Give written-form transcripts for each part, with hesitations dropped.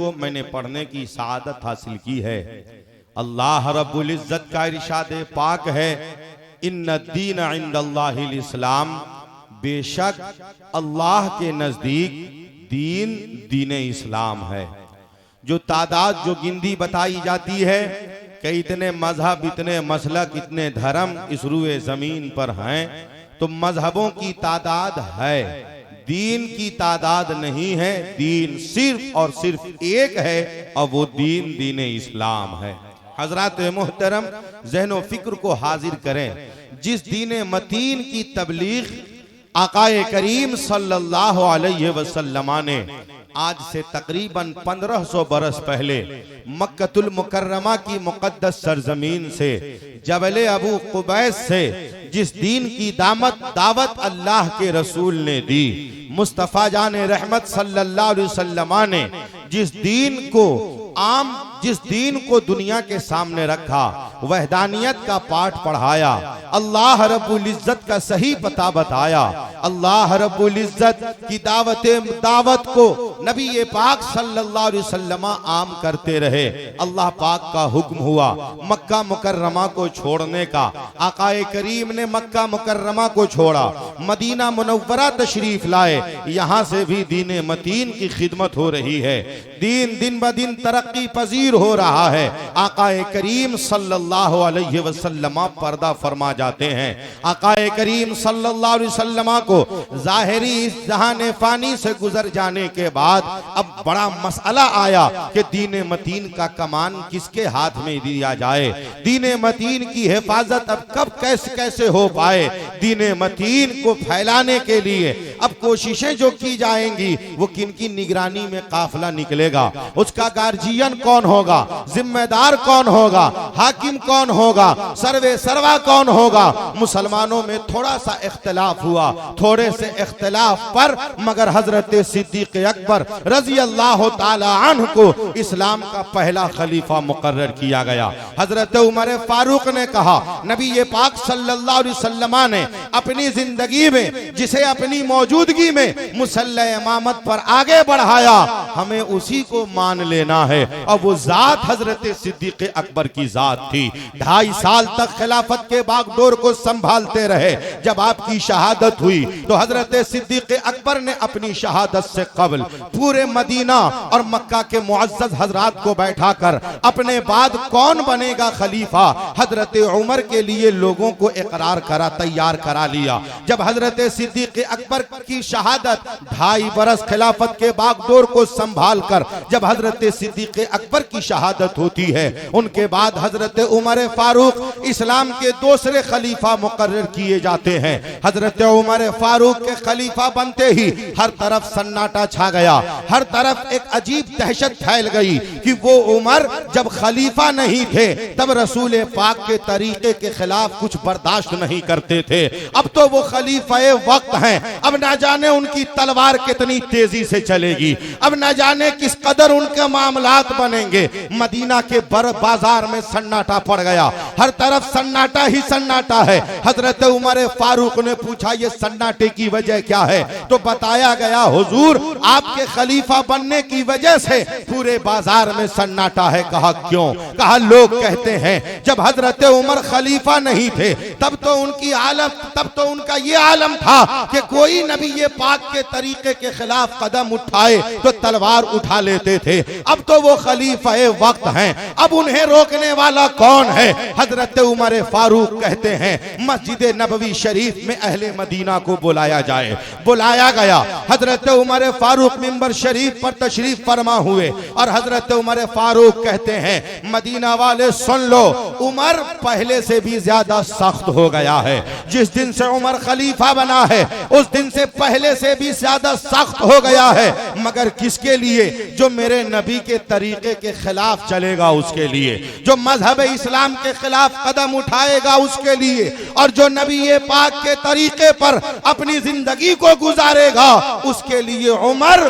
को मैंने पढ़ने की सआदत हासिल की है। अल्लाह रब्बुल इज्जत का इरशाद पाक है, इन्ना दीन इंदल्लाहिल इस्लाम, बेशक अल्लाह के नजदीक दीन दीन इस्लाम है। जो तादाद जो गिनती बताई जाती है कि इतने मजहब, इतने मसलक, इतने धर्म इस रुए जमीन पर हैं, तो मजहबों की तादाद है, दीन की तादाद नहीं है। दीन सिर्फ और सिर्फ एक है और वो दीन दीन इस्लाम है। हजरत मोहतरम ज़हन व फिक्र को हाजिर करें, जिस दीन मतीन की तबलीग आकाए करीम सल्लल्लाहु अलैहि वसल्लम ने आज से तकरीबन 1500 बरस पहले मक्कतुल मुकर्रमा की मुकद्दस सरजमीन से जबल अबू कुबैस से जिस दीन की दावत अल्लाह के रसूल ने दी, मुस्तफ़ा जान रहमत सल्लल्लाहु अलैहि वसल्लम ने जिस दीन को दुनिया के सामने रखा, वहदानियत का पाठ पढ़ाया, अल्लाह रब्बुल इज्जत का सही पता बताया, अल्लाह रब्बुल इज्जत की दावत को नबी पाक सल्लल्लाहु अलैहि वसल्लम आम करते रहे। अल्लाह पाक का हुक्म हुआ मक्का मुकर्रमा को छोड़ने का। आकाए करीम ने मक्का मुकर्रमा को छोड़ा, मदीना मुनव्वरा तशरीफ लाए। यहाँ से भी दीन मतीन की खिदमत हो रही है, दीन दिन ब दिन तरक्की पजीर हो रहा है। आकाए करीम सल्लल्लाहु अलैहि वसल्लम पर्दा फरमा जाते हैं। आकाए करीम सल्लल्लाहु अलैहि वसल्लम को जाहिरी इस जहान फानी से गुजर जाने के बाद अब बड़ा मसला आया कि दीन मतीन का कमान किसके हाथ में दिया जाए, दीन मतीन की हिफाजत अब कब कैसे कैसे हो पाए। दीन मतीन को फैलाने के लिए अब कोशिशें जो की जाएंगी वो किनकी निगरानी में काफिला निकलेगा, उसका गार्जियन कौन होगा, जिम्मेदार कौन होगा, हाकिम कौन होगा, सर्वे सर्वा कौन होगा। मुसलमानों में थोड़ा सा इख्तिलाफ हुआ, थोड़े से इख्तिलाफ पर मगर हजरत सिद्दीक अकबर रजी अल्लाह ताला अन्हु को इस्लाम का पहला खलीफा मुकर्रर किया गया। हजरत उमर फारूक ने कहा, नबी पाक सल्लल्लाहु अलैहि वसल्लम ने अपनी जिंदगी में जिसे अपनी मौजूदगी में मुसल्ला इमामत पर आगे बढ़ाया, हमें उसी को मान लेना है। और वो जात हजरत सिद्दीक अकबर की जात थी। 2.5 साल तक खिलाफत के बागडोर को संभालते रहे। जब आपकी शहादत हुई तो हजरत सिद्दीक अकबर ने अपनी शहादत से कबल पूरे मदीना और मक्का के मुअज्जज हजरात को बैठाकर अपने बाद कौन बनेगा खलीफा, हजरत उमर के लिए लोगों को इकरार करा, तैयार करा लिया। जब हजरत सिद्दीक अकबर की शहादत 2.5 बरस खिलाफत के बागडोर को संभाल कर जब हजरत सिद्दीक अकबर की शहादत होती है, उनके बाद हजरत उमर फारूक इस्लाम के दूसरे खलीफा मुकर्रर किए जाते हैं। हजरत उमर फारूक के खलीफा बनते ही हर तरफ सन्नाटा छा गया, हर तरफ एक अजीब दहशत फैल गई कि वो उमर जब खलीफा नहीं थे तब रसूल पाक के तरीके के खिलाफ कुछ बर्दाश्त नहीं करते थे। अब तो वो खलीफा वक्त हैं, अब ना जाने उनकी तलवार कितनी तेजी से चलेगी, अब ना जाने किस कदर उनके मामलात बनेंगे। मदीना के बाजार में सन्नाटा पड़ गया, हर तरफ सन्नाटा ही सन्नाटा है। हजरत उमर फारूक ने पूछा, ये सन्नाटे की वजह क्या है? तो बताया गया, हुजूर आपके खलीफा बनने की वजह से पूरे बाजार में सन्नाटा है। कहा क्यों? कहा लोग कहते हैं जब हजरत उमर खलीफा नहीं थे तब तो उनका ये आलम था कि कोई नबी ये पाक के तरीके के खिलाफ कदम उठाए तो तलवार उठा लेते थे। अब तो वो खलीफा वक्त हैं, अब उन्हें रोकने वाला कौन है? हजरत उमर फारूक कहते हैं मस्जिद नबवी शरीफ में अहले मदीना को बुलाया जाए। बुलाया गया, हजरत उमर फारूक मिंबर शरीफ पर तशरीफ फरमा हुए और हजरत उमर फारूक कहते हैं मदीना वाले सुन लो, उमर पहले से भी ज्यादा सख्त हो गया है। जिस दिन से उमर खलीफा बना है उस दिन से पहले से भी ज्यादा सख्त हो गया है। मगर किसके लिए? जो मेरे नबी के तरीके के खिलाफ चलेगा उसके लिए, जो मजहब इस्लाम के खिलाफ कदम उठाएगा उसके लिए, और जो नबी पाक के तरीके पर अपनी जिंदगी को गुजारेगा उसके लिए उमर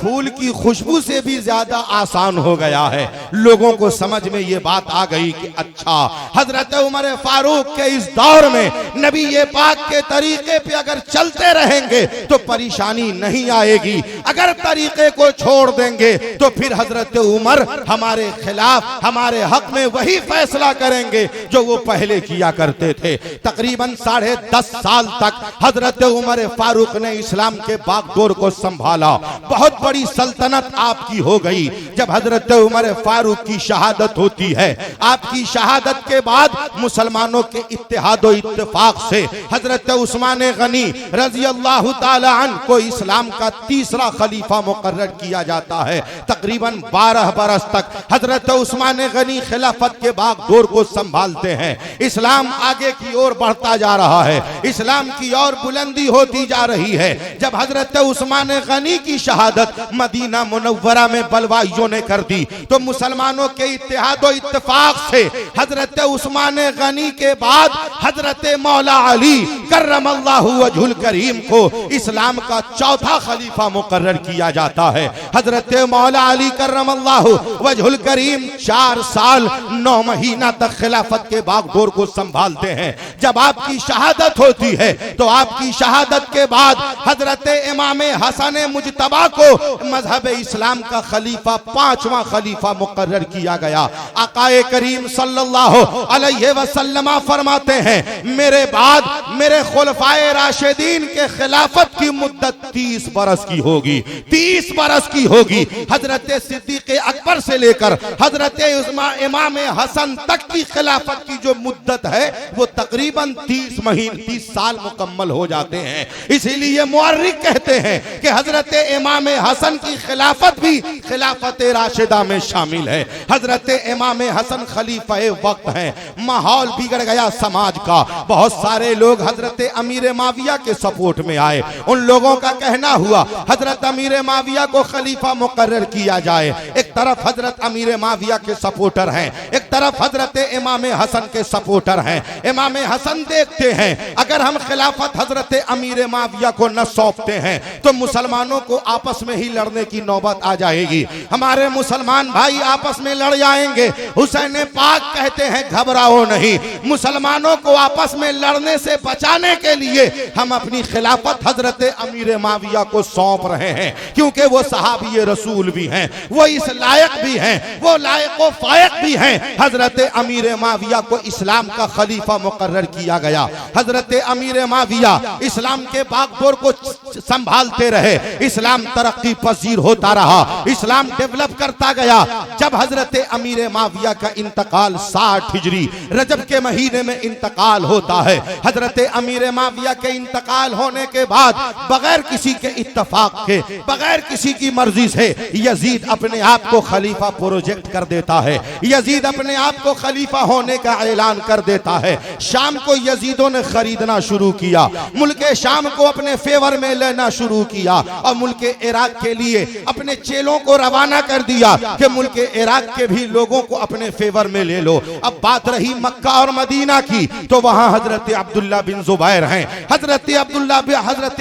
फूल की खुशबू से भी ज्यादा आसान हो गया है। लोगों को समझ में ये बात आ गई कि अच्छा, हजरत उमर फारूक के इस दौर में नबी ये पाक के तरीके पे अगर चलते रहेंगे तो परेशानी नहीं आएगी, अगर तरीके को छोड़ देंगे तो फिर हजरत उमर हमारे खिलाफ, हमारे हक में वही फैसला करेंगे जो वो पहले किया करते थे। तकरीबन 10.5 साल तक हजरत उमर फारूक ने इस्लाम के बागडोर को संभाला। बहुत बड़ी सल्तनत आपकी हो गई। जब हजरत उमर फारूक की शहादत होती है, आपकी शहादत के बाद मुसलमानों के इत्तेहाद और इत्तेफाक से हजरत उस्मान गनी रजी अल्लाह ताला अन्हु को इस्लाम का तीसरा खलीफा मुकर्रर किया जाता है। तकरीबन 12 बरस तक हजरत उस्मान गनी खिलाफत के बागडोर को संभालते हैं। इस्लाम आगे की ओर बढ़ता जा रहा है, इस्लाम की ओर बुलंदी होती जा रही है। जब हजरत उस्मान गनी की शहादत मदीना मुनव्वरा में बलवाइयों ने कर दी तो मुसलमानों के इत्तेहाद और इत्तेफाक से हजरत उस्मान गनी के बाद हजरत मौला अली कर्रमल्लाहु वजहुल करीम को इस्लाम का चौथा खलीफा मुकर्रर किया जाता है। हजरत मौला अली कर्रमल्लाहु वजहुल करीम 4 साल 9 महीना तक खिलाफत के बागडोर को संभालते हैं। जब आपकी शहादत होती है तो आपकी शहादत के बाद हजरत इमाम हसन मुजतबा को मजहब इस्लाम का खलीफा 5वां खलीफा मुकर्रर किया गया। आकाए करीम सल्लल्लाहु अलैहि वसल्लम फरमाते हैं, मेरे बाद मेरे खुलफाए राशिदीन के खिलाफत की मुद्दत 30 बरस की होगी, 30 बरस की होगी। हजरत सिद्दीक अकबर से लेकर हजरत इमाम हसन तक की खिलाफत की जो मुद्दत है वो तकरीबन 30 साल मुकम्मल हो जाते हैं। इसीलिए मुअर्रिख कहते हैं कि हजरत इमाम हसन की खिलाफत भी खिलाफत राशिदा में शामिल है। हजरत इमाम हसन खलीफा वक्त हैं। माहौल बिगड़ गया समाज का, बहुत सारे लोग हजरत अमीर माविया के सपोर्ट में आए। उन लोगों का कहना हुआ हजरत अमीर माविया को खलीफा मुकर्रर किया जाए। एक तरफ हजरत अमीर माविया के सपोर्टर हैं, एक तरफ हजरत इमाम हसन के सपोर्टर हैं। इमाम हसन देखते हैं अगर हम खिलाफत हजरत अमीर माविया को न सौंपते हैं तो मुसलमानों को आपस में ही लड़ने की नौबत आ जाएगी, हमारे मुसलमान भाई आपस में लड़ जाएंगे। हुसैन पाक कहते हैं घबराओ नहीं, मुसलमानों को आपस में लड़ने से बचाने के लिए हम अपनी खिलाफत हजरत अमीर माविया को सौंप रहे हैं, क्योंकि वो सहाबी रसूल भी हैं, वो इस लायक भी हैं, वो लायक व फायक भी हैं। हजरत अमीर माविया को इस्लाम का खलीफा मुकर्रर किया गया। हजरत अमीर माविया इस्लाम के बागडोर को संभालते रहे, इस्लाम तरक्की पजीर होता रहा, इस्लाम डेवलप करता गया। जब हजरत अमीर माविया का इंतकाल 60 हिजरी रजब के महीने में इंतकाल होता है, हजरत अमीर माविया के इंतकाल होने के बाद बगैर किसी के इत्तफाक के, बगैर किसी की मर्जी से यजीद अपने आप को खलीफा प्रोजेक्ट कर देता है। यजीद अपने आप को खलीफा होने का ऐलान कर देता है। शाम को यजीदों ने खरीदना शुरू किया, मुल्क शाम को अपने फेवर में लेना शुरू किया और मुल्क इराक के लिए अपने चेलों को रवाना कर दिया कि मुल्क इराक के भी लोगों को अपने फेवर में ले लो। अब बात रही मक्का और मदीना की, तो वहां हजरत अब्दुल्ला बिन जुबैर हैं, हजरत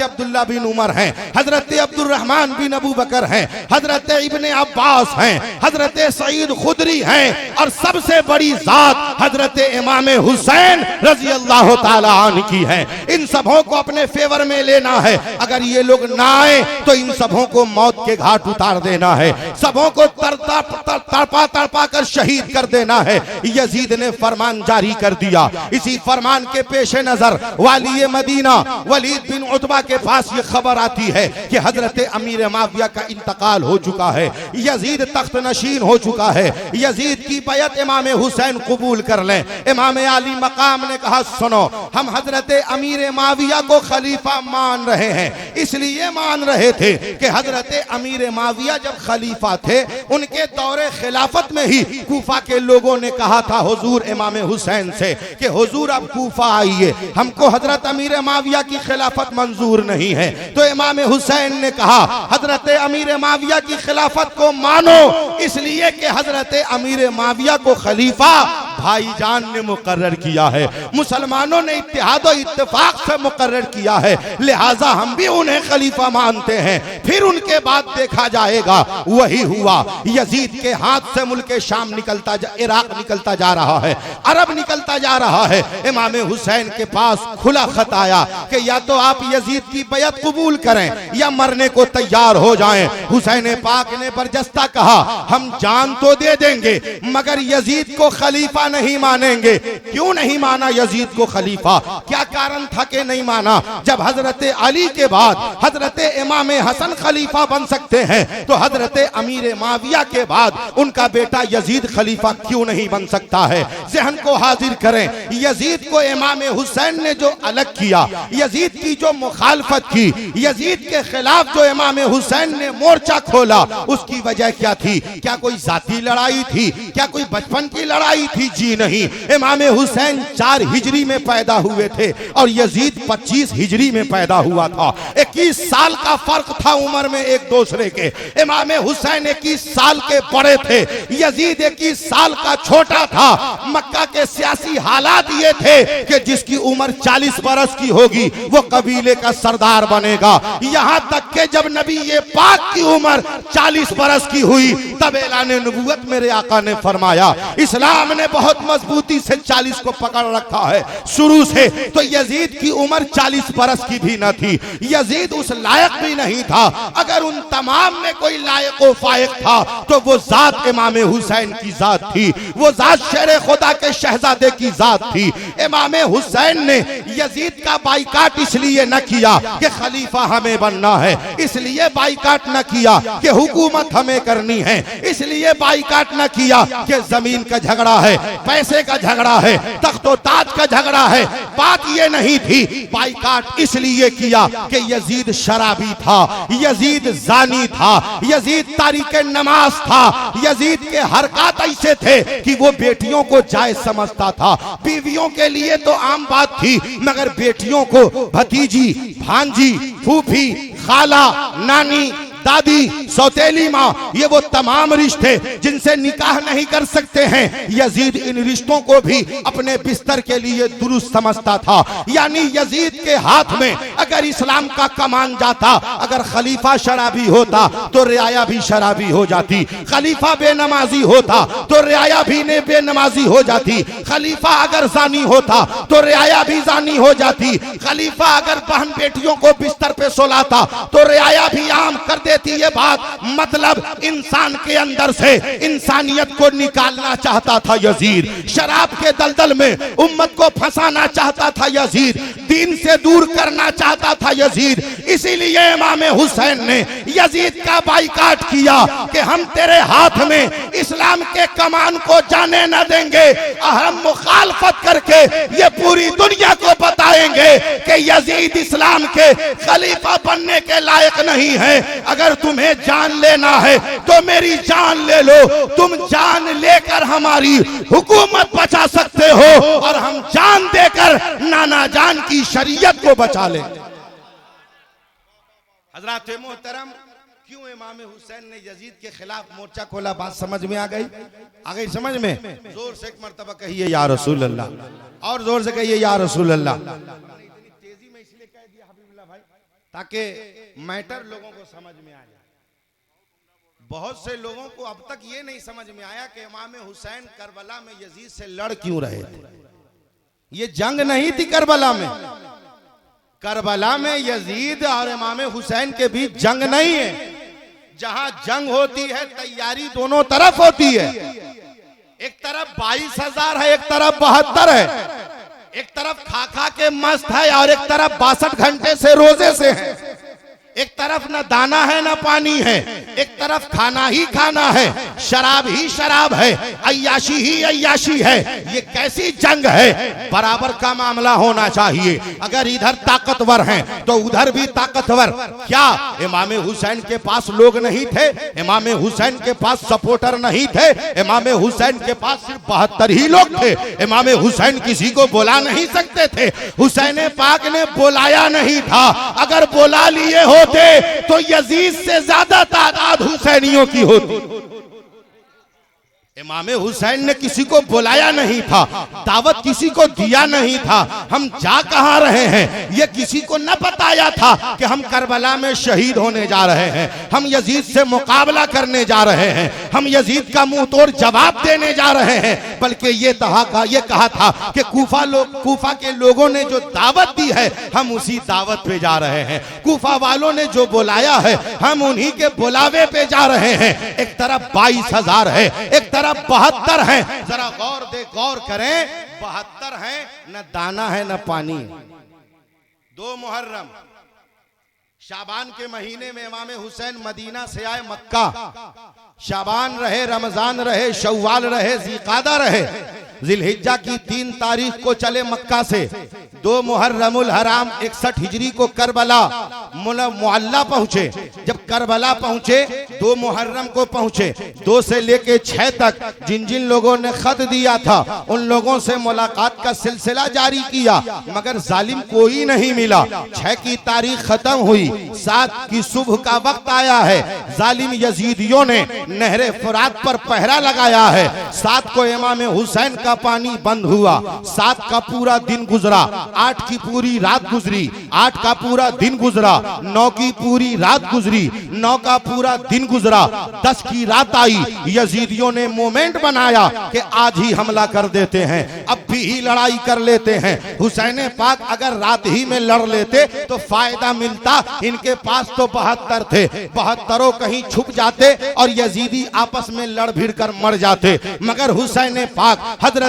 अब्दुल्ला बिन उमर हैं, हजरत अब्दुर्रहमान बिन अबू बकर हैं, हजरत इब्ने अब्बास हैं, हजरत सईद खुदरी हैं और सबसे बड़ी जात हजरत इमाम हुसैन रजी अल्लाह ताला अन्हु की है। इन सबों को अपने फेवर में लेना है। अगर ये लोग ना आए तो इन सबों को मौत के घाट उतार देना है, सबों को तड़पा कर शहीद कर देना है। यजीद ने फरमान जारी कर दिया। इसी फरमान के पेश नजर वाली मदीना वलीद बिन उतबा के पास ये खबर आती है कि हजरत अमीर माविया का इंतकाल हो चुका है, यजीद तख्त नशीन हो चुका है, यजीद की बैत इमाम हुसैन कबूल कर लें। इमाम आली मकाम ने कहा सुनो, हम हजरत अमीर माविया को खलीफा मान रहे हैं, इसलिए मान रहे थे कि हजरत अमीर माविया जब खलीफा थे उनके दौरे खिलाफत में ही कूफा के लोगों ने कहा था हुजूर इमाम हुसैन से कि हुजूर अब कूफा आइए, हमको हजरत अमीर माविया की खिलाफत मंजूर नहीं है। तो इमाम हुसैन ने कहा हजरत अमीर माविया की खिलाफत को मानो, इसलिए कि हजरत अमीर माविया को खलीफा भाईजान ने मुकर्रर किया है, मुसलमानों ने इत्तेहाद और इत्तेफाक से मुकर्रर किया है, लिहाजा हम भी उन्हें खलीफा मानते हैं। फिर उनके बाद देखा जाएगा। वही हुआ, यजीद के हाथ से मुल्क शाम निकलता इराक निकलता जा रहा है, अरब निकलता जा रहा है। इमाम हुसैन के पास खुला खत आया कि या तो आप यजीद की बैत कबूल करें या मरने को तैयार हो जाएं। हुसैन पाक ने बरजस्ता कहा, हम जान तो दे देंगे मगर यजीद को खलीफा नहीं मानेंगे। क्यों नहीं माना यजीद को खलीफा? क्या कारण था कि नहीं माना? जब हजरत अली के बाद हजरत इमाम हसन खलीफा बन सकते हैं तो हजरत अमीर माविया के बाद उनका बेटा यजीद खलीफा क्यों नहीं बन सकता है? ज़हन को हाजिर करें, यजीद को इमाम हुसैन ने जो अलग किया, यजीद की जो मुखालफत की, यजीद के खिलाफ जो इमाम हुसैन ने मोर्चा खोला, उसकी वजह क्या थी? क्या कोई जाती लड़ाई थी? क्या कोई बचपन की लड़ाई थी? जी नहीं। इमाम हुसैन 4 हिजरी में पैदा हुए थे और यजीद 25 हिजरी में पैदा हुआ था। 21 साल का फर्क था उम्र में एक दूसरे के। इमाम हुसैन 21 साल के बड़े थे, यजीद 21 साल का छोटा था। मक्का के सियासी हालात ये थे कि जिसकी उम्र 40 बरस की होगी वो कबीले का सरदार बनेगा। यहां तक कि जब नबी ये पाक की उम्र 40 बरस की हुई तब ऐलान नबूवत मेरे आका ने फरमाया। इस्लाम ने बहुत मजबूती से 40 को पकड़ रखा है शुरू से। तो यजीद की उम्र 40 बरस की भी न थी, यजीद उस लायक भी नहीं था। अगर उन तमाम में कोई लायक व फायक था तो वो जात इमाम हुसैन की जात थी, वो जात शेर खुदा के शहजादे की जात थी। इमाम हुसैन ने यजीद का बाइकाट इसलिए न किया कि खलीफा हमें बनना है, इसलिए बाइकाट न किया कि हुकूमत हमें करनी है, इसलिए बाइकाट न किया कि जमीन का झगड़ा है, पैसे का झगड़ा है, तख्तो ताज का झगड़ा है। बात ये नहीं थी। बाइकाट इसलिए किया कि यजीद शराबी था, यजीद जानी था, यजीद तारीक नमाज था, यजीद के हरकत ऐसे थे कि वो बेटियों को जायज समझता था। बीवियों के लिए तो आम बात थी मगर बेटियों को भतीजी, भांजी, फूफी, खाला, नानी, दादी, सौतेली माँ, ये वो तमाम रिश्ते जिनसे निकाह नहीं कर सकते हैं। यजीद इन रिश्तों को भी अपने बिस्तर के लिए दुरुस्त समझता था। यानी यजीद के हाथ में अगर इस्लाम का कमान जाता, अगर खलीफा शराबी होता तो रियाया भी शराबी हो जाती, खलीफा बेनमाजी होता तो रियाया भी ने बेनमाजी हो जाती, खलीफा अगर जानी होता तो रियाया भी जानी हो जाती, खलीफा अगर बहन बेटियों को बिस्तर पे सोलाता तो रियाया भी आम कर दे थी। ये बात मतलब इंसान के अंदर से इंसानियत को निकालना चाहता था यजीद, शराब के दलदल में उम्मत को फंसाना चाहता था यजीद, दीन से दूर करना चाहता था यजीद। इसीलिए इमाम हुसैन ने यजीद का बाइकाट किया कि हम तेरे हाथ में इस्लाम के कमान को जाने न देंगे। हम मुखालफत करके ये पूरी दुनिया को बताएंगे कि यजीद इस्लाम के खलीफा बनने के लायक नहीं है। अगर तुम्हें जान लेना है तो मेरी जान ले लो, तुम जान लेकर हमारी हुकूमत बचा सकते हो और हम जान देकर नाना जान की शरीयत को बचा ले। हजरत मोहतरम, क्यों इमाम हुसैन ने यजीद के खिलाफ मोर्चा खोला? बात समझ में आ गई? आ गई समझ में? जोर से एक मर्तबा कहिए या रसूल अल्लाह, और जोर से कहिए या रसूल अल्लाह। तेजी में इसलिए कह दिया हबीबुल्लाह भाई ताकि मैटर लोगों को समझ में आ जाए। बहुत से लोगों को अब तक ये नहीं समझ में आया कि इमाम हुसैन करबला में यजीद से लड़ क्यों रहे थे। ये जंग नहीं थी करबला में, करबला में यजीद और इमाम हुसैन के बीच जंग नहीं है। जहां जंग होती है तैयारी दोनों तरफ होती है। एक तरफ 22,000 है, एक तरफ 72 है, एक तरफ खा खा के मस्त है और एक तरफ 62 घंटे से रोजे से है। एक तरफ न दाना है न पानी है, एक तरफ खाना ही खाना है, शराब ही शराब है, अय्याशी ही अय्याशी है। ये कैसी जंग है? बराबर का मामला होना चाहिए। अगर इधर ताकतवर हैं तो उधर भी ताकतवर। क्या इमाम हुसैन के पास लोग नहीं थे? इमाम हुसैन के पास सपोर्टर नहीं थे? इमाम हुसैन के पास सिर्फ 72 ही लोग थे। इमाम हुसैन किसी को बुला नहीं सकते थे। हुसैन पाक ने बुलाया नहीं था। अगर बुला लिए हो तो यजीद से ज्यादा तादाद हुसैनियों की होती। इमाम हुसैन ने किसी को बुलाया नहीं था, दावत किसी को दिया नहीं था, हम जा कहां रहे हैं ये किसी को न बताया था कि हम करबला में शहीद होने जा रहे हैं, हम यजीद से मुकाबला करने जा रहे हैं, हम यजीद का मुंह तोड़ जवाब देने जा रहे हैं। बल्कि ये कहा था कि कूफा के लोगों ने जो दावत दी है हम उसी दावत पे जा रहे हैं, कूफा वालों ने जो बुलाया है हम उन्हीं के बुलावे पे जा रहे हैं। एक तरफ 22,000 है, एक तरफ 72 है। जरा गौर करें, 72 है, न दाना है न पानी। 2 मुहर्रम शाबान के महीने में इमाम हुसैन मदीना से आए मक्का। शाबान रहे, रमजान रहे, शव्वाल रहे, ज़िलक़ादा रहे, जिलहिज्जा की 3 तारीख को चले मक्का से। 2 मुहर्रमुल हराम 61 हिजरी को करबला मुअल्ला पहुंचे। जब करबला पहुंचे 2 मुहर्रम को पहुंचे। 2 से लेके 6 तक जिन जिन लोगों ने खत दिया था उन लोगों से मुलाकात का सिलसिला जारी किया, मगर जालिम कोई नहीं मिला। 6 की तारीख खत्म हुई, 7 की सुबह का वक्त आया है। जालिम यजीदियों ने नहरे फुरात पर पहरा लगाया है। 7 को इमाम हुसैन का पानी बंद हुआ। 7 का पूरा दिन गुजरा, 8 की पूरी रात गुजरी, 8 का पूरा दिन गुजरा, 9 की पूरी रात गुजरी, 9 का पूरा दिन गुजरा, 10 की रात आई। यजीदियों ने मोमेंट बनाया कि आज ही हमला कर देते हैं, अब भी ही लड़ाई कर लेते हैं। हुसैन पाक अगर रात ही में लड़ लेते तो फायदा मिलता। इनके पास तो 72 थे, 72 कहीं छुप जाते और यजीदी आपस में लड़ भिड़ कर मर जाते। मगर हुसैन पाक हजरत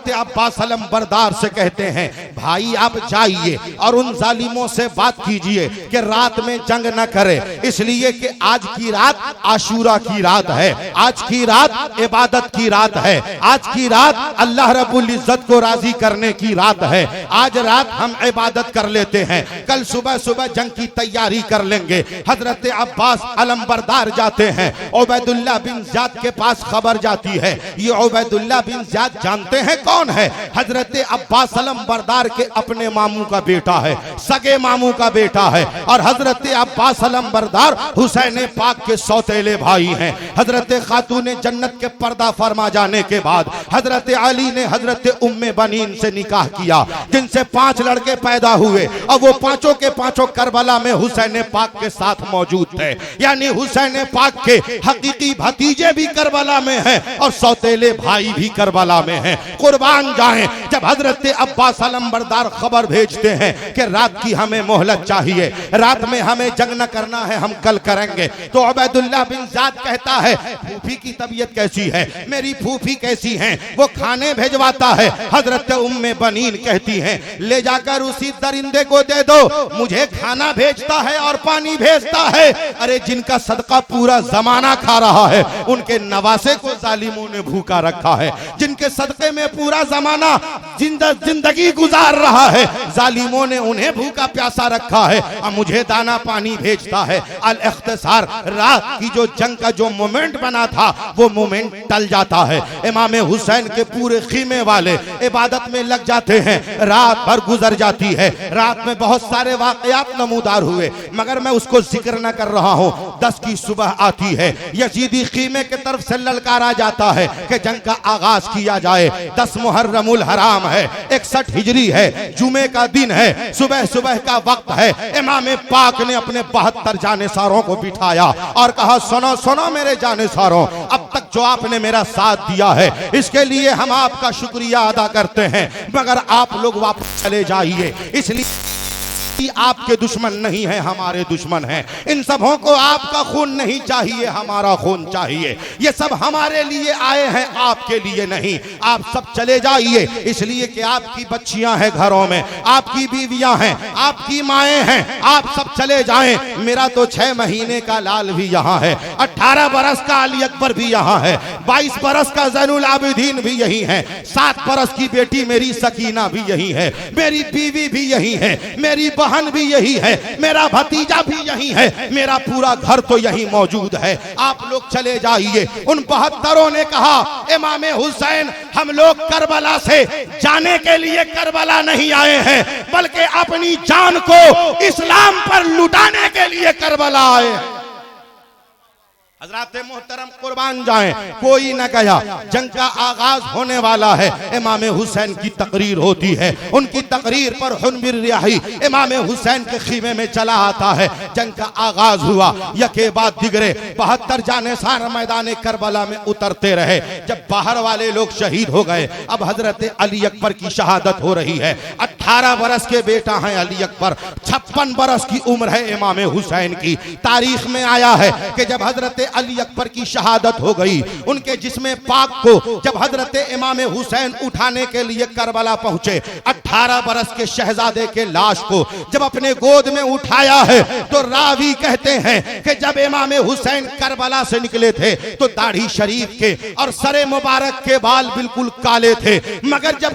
अब्बास अलंबरदार से कहते हैं, भाई आप जाइए और उन जालिमों से बात कीजिए कि रात में जंग न करे, इसलिए कि आज की रात आशूरा की रात है, आज की रात इबादत की रात है, आज की रात अल्लाह रब्बुल इज्जत को राजी करने की रात है। आज रात हम इबादत कर लेते हैं, कल सुबह सुबह जंग की तैयारी कर लेंगे। हजरत अब्बास अलंबरदार जाते हैं, उबैदुल्लाह बिन ज़ियाद के पास खबर जाती है। ये उबैदुल्लाह बिन ज़ियाद जानते हैं कौन है? हजरत अब्बास अलंबरदार के अपने मामू का बेटा है, सगे मामू का बेटा है। और हजरत अब्बास अलंबरदार हुसैन पाक के सौतेले भाई हैं। हजरत खातून जन्नत के पर्दा फरमा जाने के बाद हजरत अली ने हजरत उम्मे बनीन से निकाह किया, जिनसे 5 लड़के पैदा हुए और वो पांचों के पांचों करबला में हुसैन पाक के साथ मौजूद थे। यानी हुसैन पाक के हकीकी भतीजे भी करबला में हैं और सौतेले भाई भी करबला में हैं। कुर्बान जाएं जब हजरत अब्बास अलंबरदार खबर भेजते हैं कि रात की हमें मोहलत चाहिए, रात में हमें जंग न करना है, हम कल करेंगे। तो उबैदुल्लाह बिन ज़ियाद कहता है, फूफी की तबीयत कैसी है? मेरी फूफी कैसी हैं? वो खाने भेजवाता है। हजरत उम्मे बनीन कहती हैं, ले जाकर उसी दरिंदे को दे दो, मुझे खाना भेजता है और पानी भेजता है। अरे जिनका सदका पूरा जमाना खा रहा है उनके नवासे को जालिमों ने भूखा रखा है, जिनके सदके में पूरा जमाना जिंदगी गुजार रहा है जालिमों ने उन्हें भूखा प्यासा रखा है और मुझे दाना पानी भेजता है। अल इख्तिसार, रात की जो जंग का जो मोमेंट बना था वो मोमेंट टल जाता है। इमाम हुसैन के पूरे खीमे वाले इबादत में लग जाते हैं, रात भर गुजर जाती है। रात में बहुत सारे वाकयात नमूदार हुए, मगर मैं उसको जिक्र न कर रहा हूँ। 10 की सुबह आती है, यजीदी खीमे की तरफ से ललकारा जाता है कि जंग का आगाज किया जाए। 10 मुहर्रमुल हराम है, 61 हिजरी है, जुमे का दिन है, सुबह सुबह का वक्त है। इमाम पाक ने अपने 72 जानेसारों को बिठाया और कहा, सुनो सुनो मेरे जानेसारों, अब तक जो आपने मेरा साथ दिया है इसके लिए हम आपका शुक्रिया अदा करते हैं, मगर आप लोग वापस चले जाइए, इसलिए आपके दुश्मन नहीं है, हमारे दुश्मन हैं। इन सबों को आपका खून नहीं चाहिए, हमारा खून चाहिए। ये सब हमारे लिए आए हैं, आपके लिए नहीं। आप सब चले जाइए, इसलिए कि आपकी बच्चियां हैं घरों में, आपकी बीवियां हैं, आपकी माएँ हैं, आप सब चले जाएं। मेरा तो 6 महीने का लाल भी यहाँ है, 18 बरस का अली अकबर भी यहाँ है, 22 बरस का ज़ैनुल आबिदीन भी यही है, 7 बरस की बेटी मेरी सकीना भी यही है, मेरी बीवी भी यही है, मेरी बहन भी यही है, मेरा भतीजा भी यही है, मेरा पूरा घर तो यही मौजूद है। आप लोग चले जाइए। उन 72 ने कहा, इमाम हुसैन, हम लोग करबला से जाने के लिए करबला नहीं आए हैं, बल्कि अपनी जान को इस्लाम पर लुटाने के लिए करबला आए हैं। हज़रात मोहतरम कुर्बान जाएं, कोई न गया, जंग का आगाज होने वाला है। इमाम हुसैन की तकरीर होती है, उनकी तकरीर पर हुनबिर रियाही इमाम हुसैन के खीमे में चला आता है। जंग का आगाज हुआ, यके बाद दिगरे 72 जानेसार मैदान करबला में उतरते रहे। जब बाहर वाले लोग शहीद हो गए, अब हजरत अली अकबर की शहादत हो रही है। 18 बरस के बेटा हैं अली अकबर, 56 बरस की उम्र है इमाम हुसैन की। तारीख में आया है कि जब हजरत अली अकबर की शहादत हो गई, उनके जिस्म पाक को जब हजरत इमाम हुसैन उठाने के लिए करबला पहुंचे, 18 बरस के शहजादे के लाश को जब अपने गोद में उठाया है, तो रावी कहते हैं कि जब इमाम हुसैन करबला से निकले थे तो दाढ़ी शरीफ के और सरे मुबारक के बाल बिल्कुल काले थे, मगर जब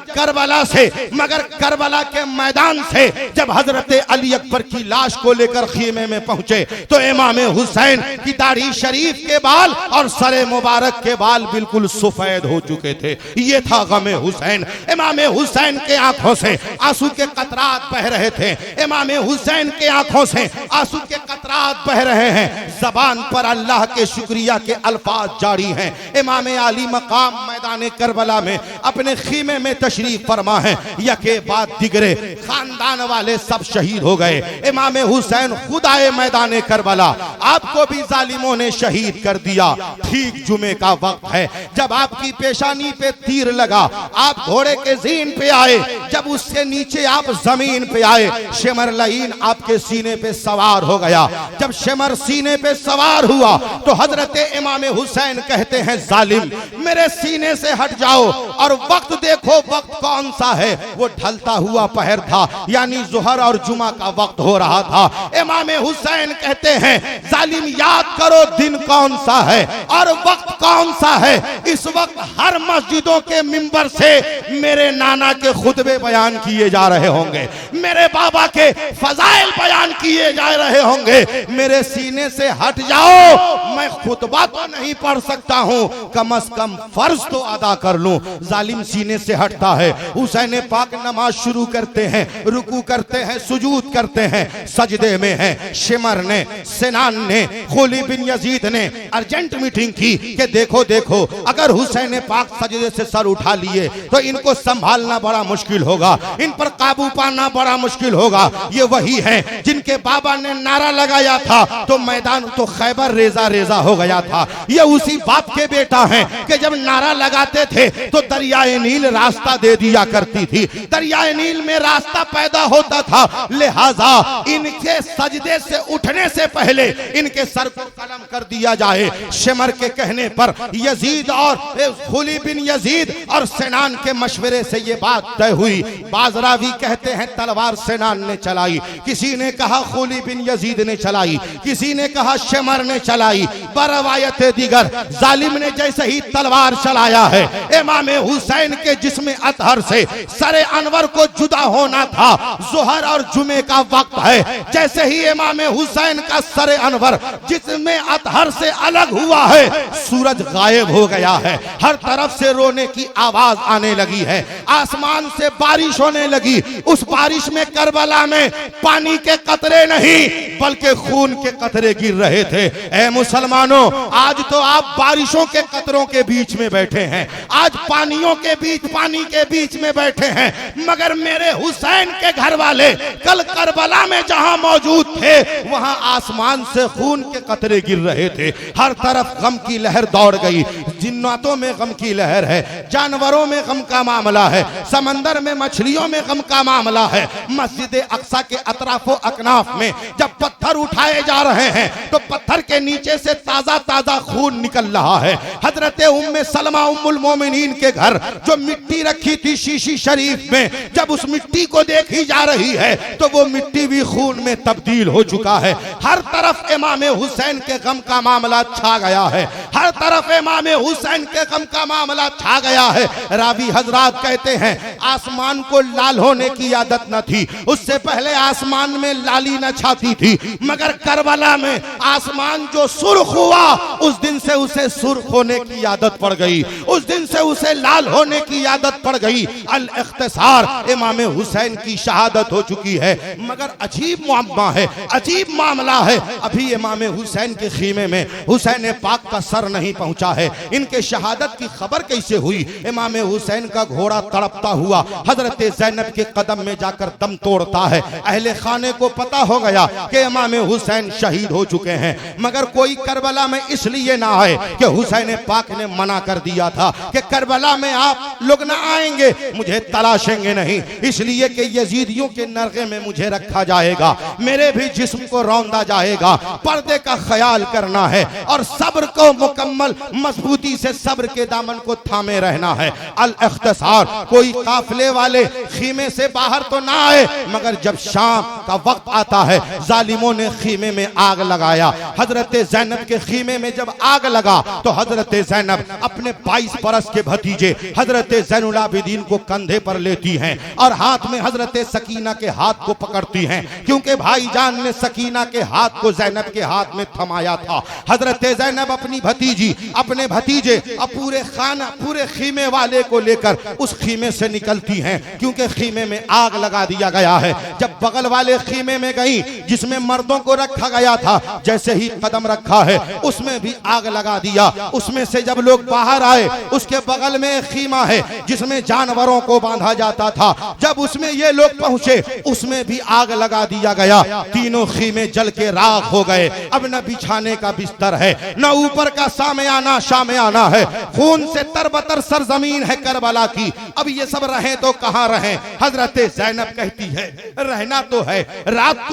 करबला के मैदान से जब हजरत अली अकबर की लाश को लेकर खीमे में पहुंचे, तो इमाम हुसैन की दाढ़ी शरीफ के बाल और सरे मुबारक के बाल बिल्कुल सफेद हो चुके थे। ये था गमे हुसैन। इमाम हुसैन के आंखों से आंसू के कतरात बह रहे थे। इमाम हुसैन के आंखों से आंसू के कतरात बह रहे हैं। जबान पर अल्लाह के शुक्रिया के अल्फाज जारी हैं। इमाम आली मकाम मैदान करबला में अपने खीमे में तशरीफ फरमा है। यके बाद दिगरे खानदान वाले सब शहीद हो गए। इमाम हुसैन खुद आए मैदान करबला, आपको भी जालिमों ने शहीद कर दिया। ठीक जुमे का वक्त है, जब आपकी पेशानी पे तीर लगा, आप घोड़े के जीन पे आए, जब उससे नीचे आप जमीन पे आए, शेमर लईन आपके सीने पे सवार हो गया। जब शेमर सीने पे सवार हुआ तो हजरत इमाम हुसैन कहते हैं, जालिम मेरे सीने से हट जाओ और वक्त देखो, वक्त कौन सा है। वो ढलता हुआ पहर था, यानी जुहर और जुमा का वक्त हो रहा था। इमाम हुसैन कहते हैं, जालिम याद करो दिन कौन सा है और वक्त कौन सा है। इस वक्त हर मस्जिदों के मिंबर से मेरे नाना के खुतबे बयान किए जा रहे होंगे, मेरे बाबा के फजाइल बयान किए जा रहे होंगे। मेरे सीने से हट जाओ, मैं खुतबा तो नहीं पढ़ सकता हूं, कम से कम फर्ज तो अदा कर लूं। जालिम सीने से हटता है। हुसैन पाक नमाज शुरू करते हैं, रुकू करते हैं, सुजूद करते हैं, सजदे में हैं। शिमर ने, सिनान ने, खुली बिन यजीद ने अर्जेंट मीटिंग की कि देखो देखो, अगर हुसैन पाक सजदे से सर उठा लिए तो इनको संभालना बड़ा मुश्किल होगा, इन पर काबू पाना बड़ा मुश्किल होगा। ये वही हैं जिनके बाबा ने नारा लगाया था तो मैदान तो खैबर रेजा रेजा हो गया था। ये उसी बाप के बेटा हैं कि जब नारा लगाते थे तो दरियाए नील रास्ता दे दिया करती थी, दरियाए नील में रास्ता पैदा होता था। लिहाजा इनके सजदे से उठने से पहले इनके सर को कलम कर दिया जाए। शिमर के कहने पर यजीद और खुली बिन यजीद और सिनान के मशवरे से ये बात तय हुई। बाजरावी कहते हैं तलवार सिनान ने चलाई, किसी ने कहा खुली बिन यजीद ने चलाई, किसी ने कहा शिमर ने चलाई। बरवायत दीगर जालिम ने जैसे ही तलवार चलाया है, इमाम हुसैन के जिस्म अतहर से सरे अनवर को जुदा होना था। जुहर और जुमे का वक्त है, जैसे ही इमाम हुसैन का सरे अनवर जिस्म अतहर से अलग हुआ है, सूरज गायब हो गया है। हर तरफ से रोने की आवाज आने लगी है, आसमान से बारिश होने लगी। उस बारिश में करबला में पानी के कतरे नहीं बल्कि खून के कतरे गिर रहे थे। ऐ मुसलमानों, आज तो आप बारिशों के कतरों के बीच में बैठे हैं, आज पानियों के बीच, पानी के बीच में बैठे हैं, मगर मेरे हुसैन के घर वाले कल करबला में जहां मौजूद थे वहां आसमान से खून के कतरे गिर रहे थे। हर तरफ गम की लहर दौड़ गई। जिन्नातों में गम की लहर है, जानवरों में गम का मामला है, समंदर में मछलियों में गम का मामला है। मस्जिद अक्सा के अतराफो अकनाफ में जब पत्थर उठाए जा रहे हैं तो पत्थर के नीचे से ताजा ताजा खून निकल रहा है। हजरत उम्मे सलमा उम्मुल मोमिनीन के घर जो मिट्टी रखी थी शीशी शरीफ में, जब उस मिट्टी को देखी जा रही है तो वो मिट्टी भी खून में तब्दील हो चुका है। हर तरफ इमाम हुसैन के गम का मामला छा गया है। हर तरफ इमाम हुसैन के गम का मामला छा गया है। रावी हजरात कहते हैं आसमान को लाल होने की आदत न थी, उससे पहले आसमान में लाली न छाती थी, मगर करबला में आसमान जो सुर्ख हुआ उस दिन से उसे सुर्ख होने की आदत पड़ गई, उस दिन से उसे लाल होने की आदत पड़ गई। अल इख्तिसार इमाम हुसैन की शहादत हो चुकी है, मगर अजीब मुअम्मा है, अजीब मामला है। अभी इमाम हुसैन के खीमे में हुसैन पाक का सर नहीं पहुंचा है। इनके शहादत की खबर कैसे हुई? इमाम हुसैन का घोड़ा तड़पता हुआ हजरत ज़ैनब के कदम में जाकर दम तोड़ता है। अहले खाने को पता हो गया कि इमाम हुसैन शहीद हो चुके हैं, मगर कोई करबला में इसलिए ना आए कि हुसैन पाक ने मना कर दिया था कि करबला में आप लोग ना आएंगे, मुझे तलाशेंगे नहीं, इसलिए कि यजीदियों के नरगे में मुझे रखा जाएगा, मेरे भी जिस्म को रौंदा जाएगा। पर्दे का ख्याल करना है और सब्र को मुकम्मल मजबूती से सब्र के दामन को थामे रहना है। अल इख्तिसार कोई काफिले वाले खीमे से बाहर तो ना आए, मगर जब शाम का वक्त आता है जालिमों ने खीमे में आग लगाया। हजरत ज़ैनब के खीमे में जब आग लगा तो हजरत ज़ैनब अपने 22 बरस के भतीजे हजरत ज़ैनुल आबिदीन को कंधे पर लेती हैं और हाथ में हजरत सकीना के हाथ को पकड़ती हैं, क्योंकि भाईजान ने सकीना के हाथ को ज़ैनब के हाथ में थमाया था। हजरत ज़ैनब अपनी भतीजी, अपने भतीजे और पूरे खाना, पूरे खीमे वाले को लेकर उस खीमे से निकलती हैं, क्योंकि खीमे में आग लगा दिया गया है। जब बगल वाले खीमे में गई जिसमें मर्दों को रखा गया था, जैसे ही कदम रखा है उसमें भी आग लगा दिया। उसमें से जब लोग बाहर आए, उसके बगल में एक खीमा है जिसमें जानवरों को बांधा जाता था, जब उसमें ये लोग पहुंचे उसमें भी आग लगा दिया गया। तीनों खीमे जल के राख हो गए। अब न बिछाने का बिस्तर है, न ऊपर का सामयाना शामयाना है, खून से तरबतर सरजमीन है करबला की। अब ये सब रहे तो कहां रहे? हजरत ज़ैनब कहती है रहना तो है, रात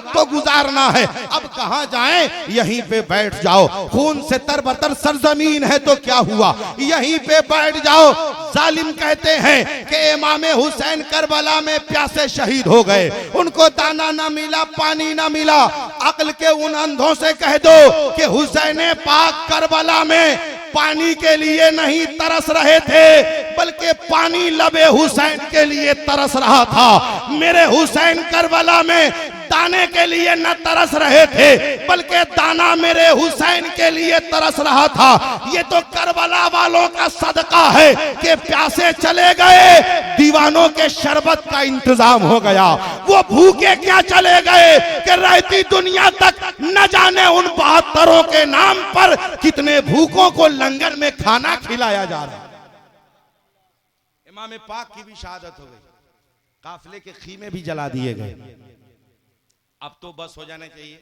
को गुजारना है, अब कहां जाएं? यहीं पे बैठ जाओ, खून से तरबतर सरजमीन है तो क्या हुआ, यहीं पे बैठ जाओ। जालिम कहते हैं कि इमाम हुसैन करबला में प्यासे शहीद हो गए, उनको दाना ना मिला, पानी ना मिला। अक्ल के उन अंधों से कह दो कि हुसैन पाक करबला में पानी के लिए नहीं तरस रहे थे, बल्कि पानी लबे हुसैन के लिए तरस रहा था। मेरे हुसैन करबला में दाने के लिए न तरस रहे थे, बल्कि दाना मेरे हुसैन के लिए तरस रहा था। ये तो करबला वालों का सदका है कि प्यासे चले गए, दीवानों के शरबत का इंतजाम हो गया। वो भूखे क्या चले गए कि रहती दुनिया तक न जाने उन 72 के नाम पर कितने भूखों को लंगर में खाना खिलाया जा रहा है। इमाम पाक की भी शहादत हो गई, काफिले के खीमे भी जला दिए गए। अब तो बस हो जाना चाहिए।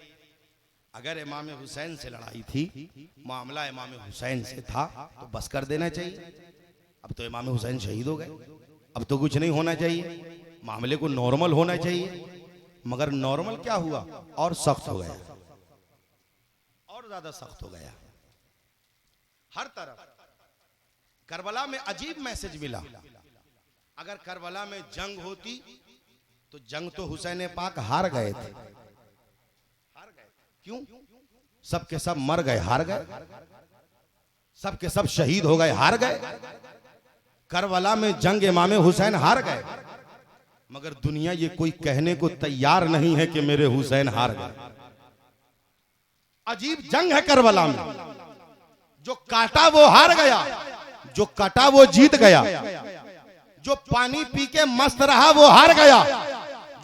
अगर इमाम हुसैन से लड़ाई थी, मामला इमाम हुसैन से था, तो बस कर देना चाहिए। अब तो इमाम हुसैन शहीद हो गए, अब तो कुछ नहीं होना चाहिए, मामले को नॉर्मल होना चाहिए। मगर नॉर्मल क्या हुआ? और सख्त हो गया, और ज्यादा सख्त हो गया। हर तरफ करबला में अजीब मैसेज मिला। अगर करबला में जंग होती तो जंग तो हुसैन पाक हार गए थे। हार गए क्यों? सबके सब मर गए, हार गए, सबके सब शहीद हो गए, हार गए। करबला में जंग इमाम हुसैन हार गए, मगर दुनिया ये कोई कहने को तैयार नहीं है कि मेरे हुसैन हार गए। अजीब जंग है करबला में। जो काटा वो हार गया, जो कटा वो जीत गया, जो पानी पी के मस्त रहा वो हार गया,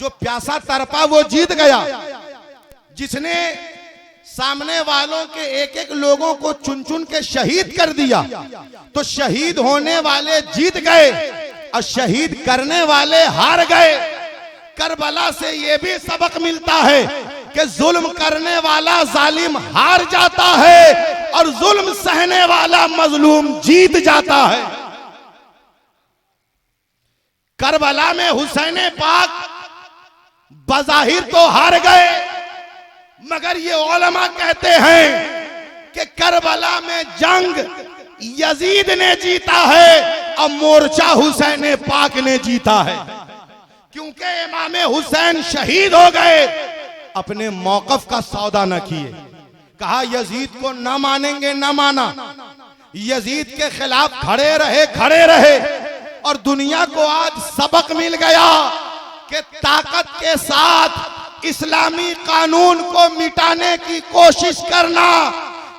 जो प्यासा तड़पा वो जीत गया। जिसने सामने वालों के एक एक लोगों को चुन चुन के शहीद कर दिया, तो शहीद होने वाले जीत गए और शहीद करने वाले हार गए। करबला से ये भी सबक मिलता है कि जुल्म करने वाला जालिम हार जाता है और जुल्म सहने वाला मजलूम जीत जाता है। करबला में हुसैन पाक बज़ाहिर तो हार गए, मगर ये उलमा कहते हैं कि करबला में जंग यजीद ने जीता है और मोर्चा हुसैन पाक ने जीता है, क्योंकि इमाम हुसैन शहीद हो गए, अपने मौकफ का सौदा न किए। कहा यजीद को न मानेंगे, न माना, यजीद के खिलाफ खड़े रहे और दुनिया को आज सबक मिल गया कि ताकत के साथ इस्लामी कानून को मिटाने की कोशिश करना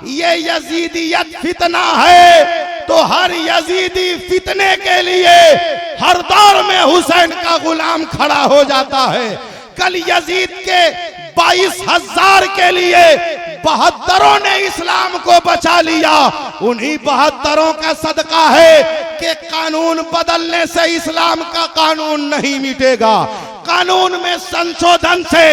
ये यजीदियत फितना है। तो हर यजीदी फितने के लिए हर दौर में हुसैन का गुलाम खड़ा हो जाता है। कल यजीद के 22,000 के लिए 72 ने इस्लाम को बचा लिया। उन्हीं 72 का सदका है कि कानून बदलने से इस्लाम का कानून नहीं मिटेगा, कानून में संशोधन से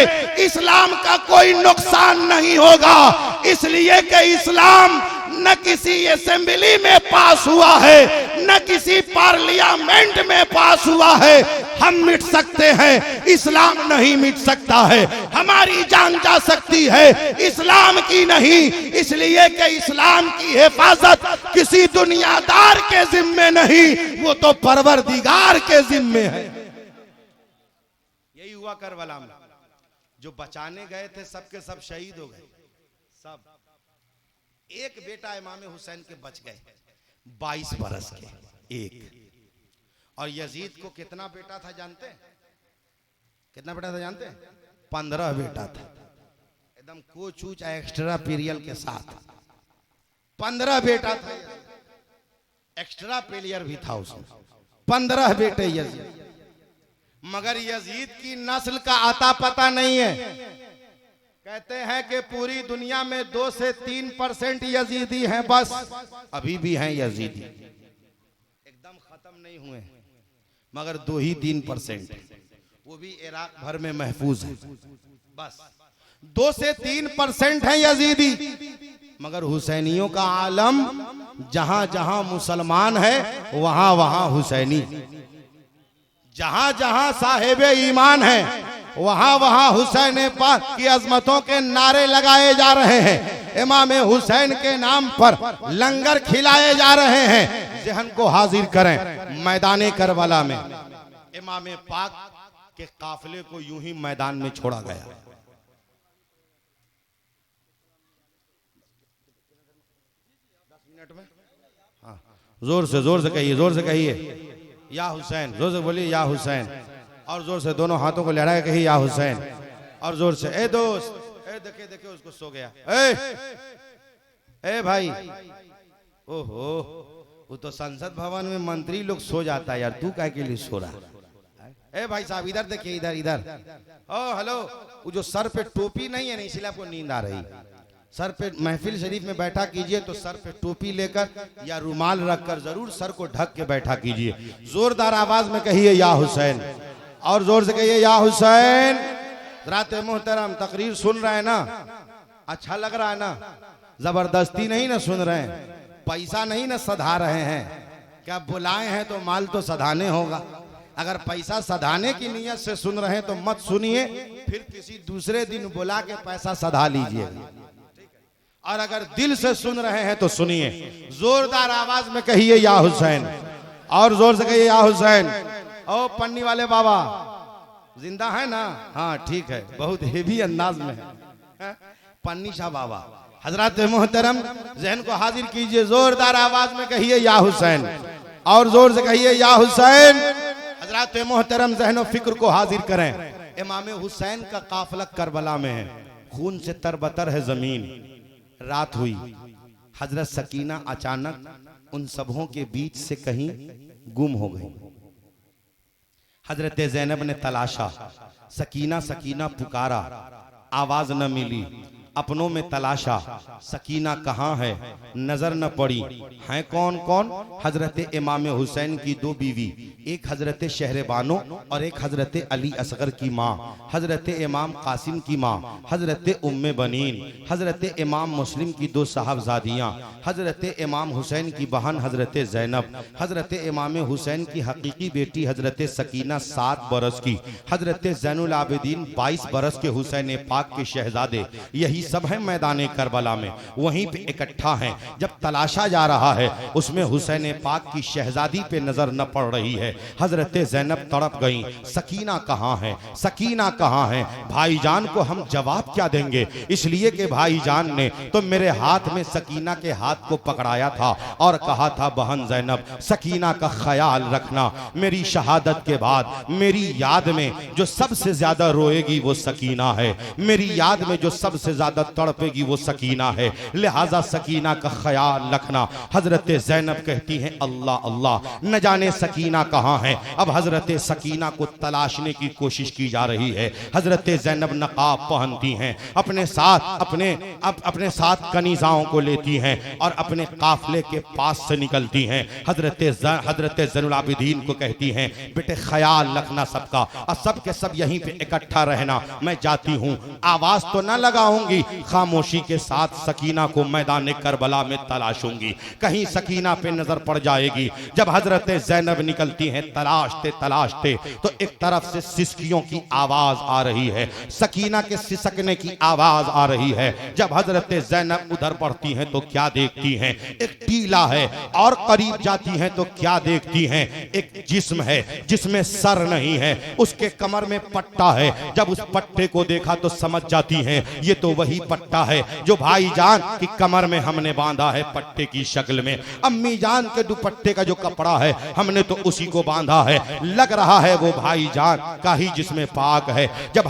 इस्लाम का कोई नुकसान नहीं होगा। इसलिए कि इस्लाम न किसी असेंबली में पास हुआ है, न किसी पार्लियामेंट में पास हुआ है। हम मिट सकते हैं, इस्लाम नहीं मिट सकता है। हमारी जान जा सकती है, इस्लाम की नहीं। इसलिए कि इस्लाम की हिफाजत किसी दुनियादार के जिम्मे नहीं, वो तो परवरदिगार के जिम्मे है। यही हुआ करबला में, जो बचाने गए थे सबके सब शहीद हो गए, सब। एक बेटा इमाम हुसैन के बच गए, 22 बरस के एक। और यजीद को कितना बेटा था जानते हैं? कितना बेटा था जानते हैं? 15 बेटा था, एकदम कोचूच एक्स्ट्रा पीरियल के साथ 15 बेटा था। एक्स्ट्रा पीरियल भी था उसमें, 15 बेटे यजीद। मगर यजीद की नस्ल का आता पता नहीं है। कहते हैं कि पूरी दुनिया में 2 से 3% यजीदी हैं बस, अभी भी हैं यजीदी, एकदम खत्म नहीं हुए, मगर 2 ही 3%, वो भी इराक भर में महफूज है। बस 2 से 3% है यजीदी। मगर हुसैनियों का आलम जहां जहां मुसलमान है वहां वहां हुसैनी, जहां जहां साहिब ईमान है वहां वहां हुसैन पाक की अजमतों के नारे लगाए जा रहे हैं। इमाम हुसैन के नाम पर लंगर खिलाए जा रहे हैं। जहन को हाजिर करें मैदान करबला में इमाम पाक के काफिले को यूं ही मैदान में छोड़ा गया। हाँ, जोर से कहिए, जोर से कहिए या हुसैन, जोर से बोलिए या हुसैन, और जोर से दोनों हाथों को लहरा के कहिए या हुसैन, और जोर से। ए दोस्त, ए देखे देखे उसको सो गया। ए भाई, ओहो, वो तो संसद भवन में मंत्री लोग सो जाता है यार, तू काय के लिए सो रहा? ए भाई साहब इधर देखिए, इधर इधर। ओ हेलो, वो जो सर पे टोपी नहीं है ना, इसलिए आपको नींद आ रही। सर पे महफिल शरीफ में बैठा कीजिए तो सर पे टोपी लेकर या रुमाल रखकर जरूर सर को ढक के बैठा कीजिए। जोरदार आवाज में कहिए या हुसैन, और जोर से कहिए या हुसैन। रात मोहतरम तकरीर सुन रहे हैं ना, अच्छा लग रहा है ना? जबरदस्ती नहीं ना सुन रहे हैं, पैसा नहीं ना सधा रहे हैं। क्या बुलाए हैं तो माल तो सधाने होगा। अगर पैसा सधाने की नीयत से सुन रहे हैं तो मत सुनिए, फिर किसी दूसरे दिन बुला के पैसा सधा लीजिए। और अगर दिल से सुन रहे हैं तो सुनिए। जोरदार आवाज में कहिए या हुसैन, और जोर से कहिए या हुसैन। ओ पन्नी वाले बाबा जिंदा है ना? हाँ ठीक है, बहुत हेवी अंदाज में है पन्नी शाह बाबा। हजरत मोहतरम जहन को हाजिर कीजिए, जोरदार आवाज में कहिए या हुसैन, और जोर से कहिए या हुसैन। हजरत मोहतरम जहन फिक्र को हाजिर करें। इमाम हुसैन का काफिला करबला में है, खून से तरबतर है जमीन। रात हुई, हजरत सकीना अचानक उन सबों के बीच से कहीं गुम हो गई। हजरत ज़ैनब ने तलाशा, सकीना सकीना पुकारा, आवाज न मिली। अपनों में तलाशा, सकीना कहाँ है, नजर न पड़ी। हैं कौन कौन? हजरत इमाम हुसैन की 2 बीवी, एक हजरत शहरबानो और एक हजरत अली असगर की माँ, हजरत इमाम कासिम की माँ, हजरत उम्मे बनीन, हजरत इमाम मुस्लिम की 2 साहबजादियाँ, हजरत इमाम हुसैन की बहन हजरत ज़ैनब, हजरत इमाम हुसैन की हकीकी बेटी हजरत सकीना 7 बरस की, हजरत ज़ैनुल आबिदीन 22 बरस के हुसैन पाक के शहजादे। यही यही सब है मैदान करबला में, वहीं पे इकट्ठा हैं। जब तलाशा जा रहा है उसमें हुसैन पाक की शहजादी पे नजर न पड़ रही है। हजरत ज़ैनब तड़प गई, सकीना कहाँ है, सकीना कहाँ है। भाईजान को हम जवाब क्या देंगे, इसलिए कि भाईजान ने तो मेरे हाथ में सकीना के हाथ को पकड़ाया था और कहा था बहन ज़ैनब सकीना का ख्याल रखना, मेरी शहादत के बाद मेरी याद में जो सबसे ज्यादा रोएगी वो सकीना है, मेरी याद में जो सबसे ज्यादा तड़पेगी वो सकीना है, लिहाजा सकीना का ख्याल रखना। हजरत ज़ैनब कहती हैं अल्लाह अल्लाह, न जाने सकीना कहाँ है। अब हजरत सकीना को तलाशने की कोशिश की जा रही है। हजरत ज़ैनब नकाब पहनती हैं, अपने साथ कनीज़ाओं को लेती हैं और अपने काफले के पास से निकलती हैं। हजरत ज़ैनुल आबिदीन को कहती हैं बेटे ख्याल रखना सबका, और सब के सब यहीं पे इकट्ठा रहना, मैं जाती हूँ, आवाज तो न लगाऊंगी, खामोशी के साथ सकीना को मैदान करबला में तलाशूंगी, कहीं सकीना पे नजर पड़ जाएगी। जब हजरत ज़ैनब निकलती हैं तलाशते तलाशते तो एक तरफ से सिसकियों की आवाज आ रही है, सकीना के सिसकने की आवाज आ रही है। जब हजरत ज़ैनब उधर बढ़ती हैं तो क्या देखती हैं, एक टीला है, और करीब जाती हैं तो क्या देखती हैं, एक जिस्म है जिसमें सर नहीं है, उसके कमर में पट्टा है। जब उस पट्टे को देखा तो समझ जाती हैं ये तो वही पट्टा है जो भाईजान की कमर में हमने बांधा है पट्टे की शक्ल में। अम्मी जान के दुपट्टे का जो कपड़ा है हमने तो उसी को बांधा है, लग रहा है वो भाईजान का ही जिसमें पाक है। जब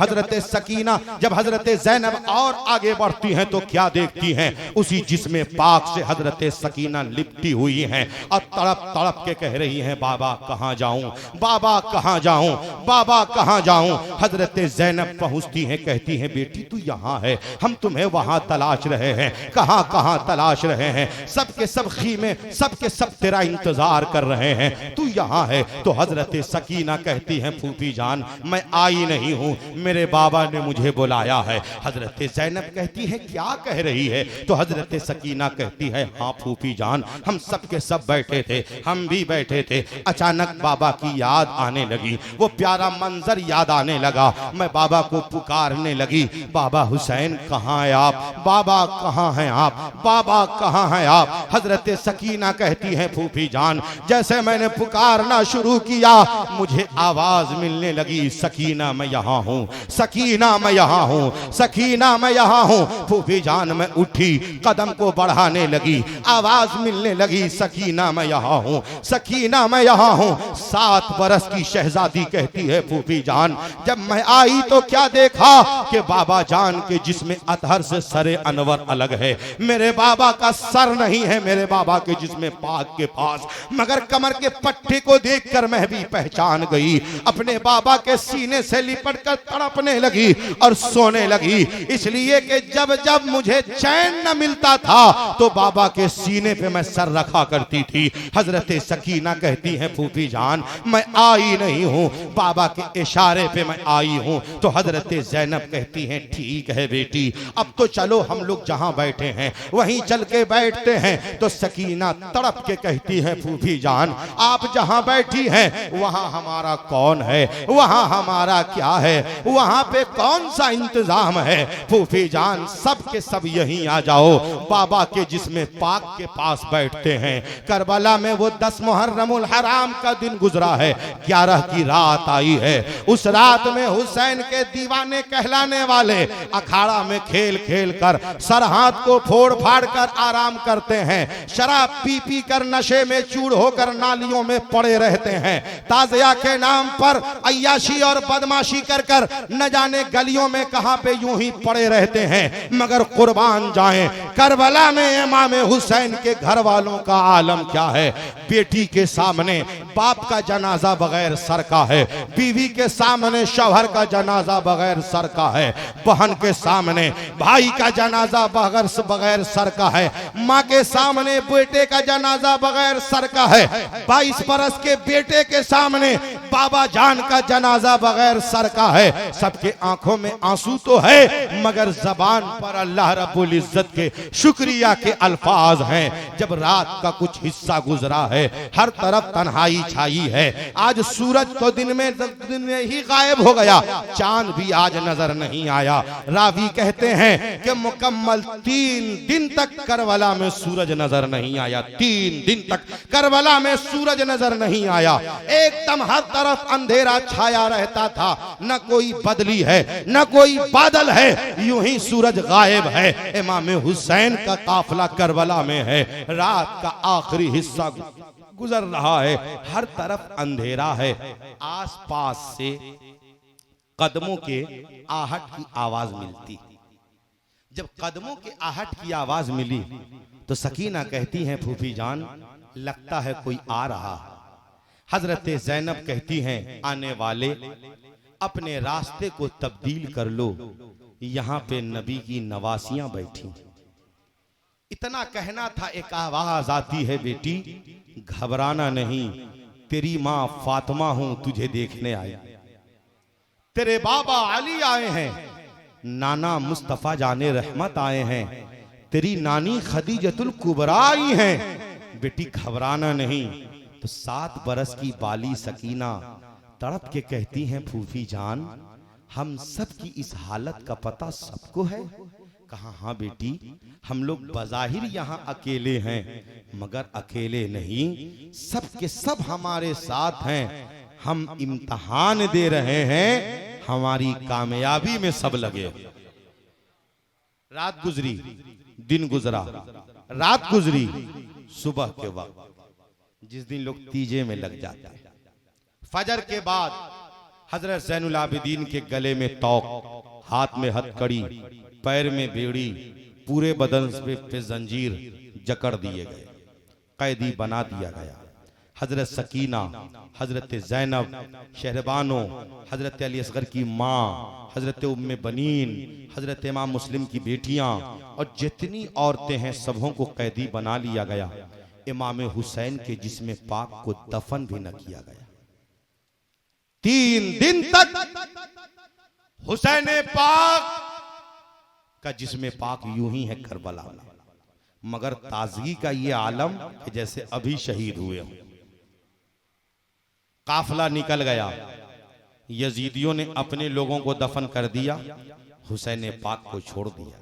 हजरत ज़ैनब और आगे बढ़ती हैं तो क्या देखती हैं, उसी जिसमें पाक से हजरत सकीना लिपटी हुई हैं और तड़प तड़प के कह रही हैं बाबा कहाँ जाऊं, बाबा कहाँ जाऊं, बाबा कहाँ जाऊं। हजरत ज़ैनब पहुंचती हैं, कहती हैं बेटी तू यहाँ है, हम तुम्हें वहां तलाश रहे हैं, कहाँ कहाँ तलाश रहे हैं, सबके सब खीमे सबके सब तेरा इंतजार कर रहे हैं, तू यहाँ है। तो हजरत सकीना कहती हैं फूफी जान मैं आई नहीं हूँ, मेरे बाबा ने मुझे बुलाया है। हजरत ज़ैनब कहती है क्या कह रही है, तो हजरत सकीना कहती है हाँ फूफी जान हम सब के सब बैठे थे, हम भी बैठे थे, अचानक बाबा की याद आने लगी, वो प्यारा मंजर याद आने लगा, मैं बाबा को पुकारने लगी, बाबा हुसैन कहाँ है आप, बाबा कहाँ हैं आप, बाबा कहाँ हैं आप। हजरत सकीना कहती हैं फूफी जान जैसे मैंने पुकारना शुरू किया मुझे आवाज मिलने लगी सकीना मैं यहाँ हूँ, सकीना मैं यहाँ हूँ, सकीना मैं यहाँ हूँ। फूफी जान मैं उठी, कदम को बढ़ाने लगी, आवाज मिलने लगी सकीना मैं यहाँ हूँ, सकीना मैं यहाँ हूँ। 7 बरस की शहजादी कहती है फूफी जान जब मैं आई तो क्या देखा कि बाबा जान के जिसमें अतहर से सरे अनवर अलग है, मेरे बाबा का सर नहीं है मेरे बाबा के जिसमें पाक के पास, मगर कमर के पट्टे को देखकर मैं भी पहचान गई, अपने बाबा के सीने से लिपटकर तड़पने लगी और सोने लगी, इसलिए कि जब जब मुझे चैन न मिलता था तो बाबा के सीने पे मैं सर रखा करती थी। हजरत सकीना कहती हैं फूफी जान मैं आई नहीं हूँ, बाबा के इशारे पे मैं आई हूँ। तो हजरत ज़ैनब कहती हैं ठीक है बेटी अब तो चलो हम लोग जहाँ बैठे हैं वहीं चल के बैठते हैं। तो सकीना तड़प के कहती है फूफी जान आप जहाँ बैठी हैं वहाँ हमारा कौन है, वहाँ हमारा क्या है, वहाँ पे कौन सा इंतजाम है। फूफी जान सब के सब यहीं आ जाओ, बाबा के जिसमें पाक के पास बैठते हैं। करबला में वो 10 मुहर्रमुल हराम का दिन गुजरा है, 11 की रात आई है। उस रात में हुसैन के दीवाने कहलाने वाले अखाड़ा में खेल खेल कर सरहात को फोड़ फाड़ कर आराम करते हैं, शराब पी पी कर नशे में चूर होकर नालियों में पड़े रहते हैं, ताज़िया के नाम पर अय्याशी और बदमाशी कर कर न जाने गलियों में कहां पे यूं ही पड़े रहते हैं। मगर कुर्बान जाएं करबला में इमाम हुसैन के घर वालों का आलम क्या है। बेटी के सामने बाप का जनाजा बगैर सर का है, बीवी के सामने शौहर का जनाजा बगैर सर का है, बहन के सामने भाई का जनाजा बगैर सर का है, माँ के सामने बेटे का जनाजा बगैर सर का है, 22 बरस के बेटे के सामने बाबा जान का जनाजा बगैर सर का है। सबके आंखों में आंसू तो है मगर जबान पर अल्लाह रब्बुल इज्जत के शुक्रिया के अल्फाज हैं। जब रात का कुछ हिस्सा गुजरा है, हर तरफ तन्हाई छाई है। आज सूरज तो दिन में ही गायब हो गया, चांद भी आज नजर नहीं आया। रावी कहते हैं कि मुकम्मल 3 दिन तक करबला में सूरज नजर नहीं आया। 3 दिन तक करबला में सूरज नजर नहीं आया। एकदम हर तरफ अंधेरा छाया रहता था, न कोई बदली है न कोई बादल है, यूं ही सूरज गायब है। इमाम हुसैन का काफिला करबला में है, रात का आखिरी हिस्सा गुजर रहा है, हर तरफ अंधेरा है। आसपास से कदमों के आहट की आवाज मिलती। जब कदमों के आहट की आवाज मिली तो सकीना कहती हैं, फूफी जान लगता है कोई आ रहा। हजरत ज़ैनब कहती हैं, आने वाले अपने रास्ते को तब्दील कर लो, यहां पे नबी की नवासियां बैठी। इतना कहना था, एक आवाज आती है, बेटी घबराना नहीं, तेरी मां फातिमा हूं, तुझे देखने आई। तेरे बाबा अली आए हैं, नाना मुस्तफा जाने रहमत आए हैं, तेरी नानी खदीजतुल कुबरा आई हैं, बेटी घबराना नहीं। तो 7 बरस की बाली सकीना तड़प के कहती हैं, फूफी जान हम सब की इस हालत का पता सबको है। कहा हाँ बेटी, हम लोग बज़ाहिर यहाँ अकेले हैं मगर अकेले नहीं, सब के सब हमारे साथ हैं। हम इम्तिहान दे रहे हैं, हमारी कामयाबी में सब लगे। रात गुजरी, दिन गुजरा, रात गुजरी, सुबह के वक्त जिस दिन लोग तीजे में लग जाते हैं, फजर के बाद हजरत ज़ैनुल आबिदीन के गले में तौक, हाथ में हथकड़ी, पैर में बेड़ी, पूरे बदन पे जंजीर जकड़ दिए गए, कैदी बना दिया गया। हजरत सकीना, हजरत ज़ैनब, शहरबानो, हजरत अली असगर की माँ, हजरत उम्मे बनीन, हजरत इमाम मुस्लिम की बेटियां और जितनी औरतें हैं सबों को कैदी बना लिया गया। इमाम हुसैन के जिस्म पाक को दफन भी न किया गया। 3 दिन तक हुसैन पाक का जिस्म पाक यूं ही है करबला में, मगर ताजगी का ये आलम कि जैसे अभी शहीद हुए हों। काफिला निकल गया, यजीदियों ने अपने लोगों को दफन कर दिया, हुसैन पाक को छोड़ दिया।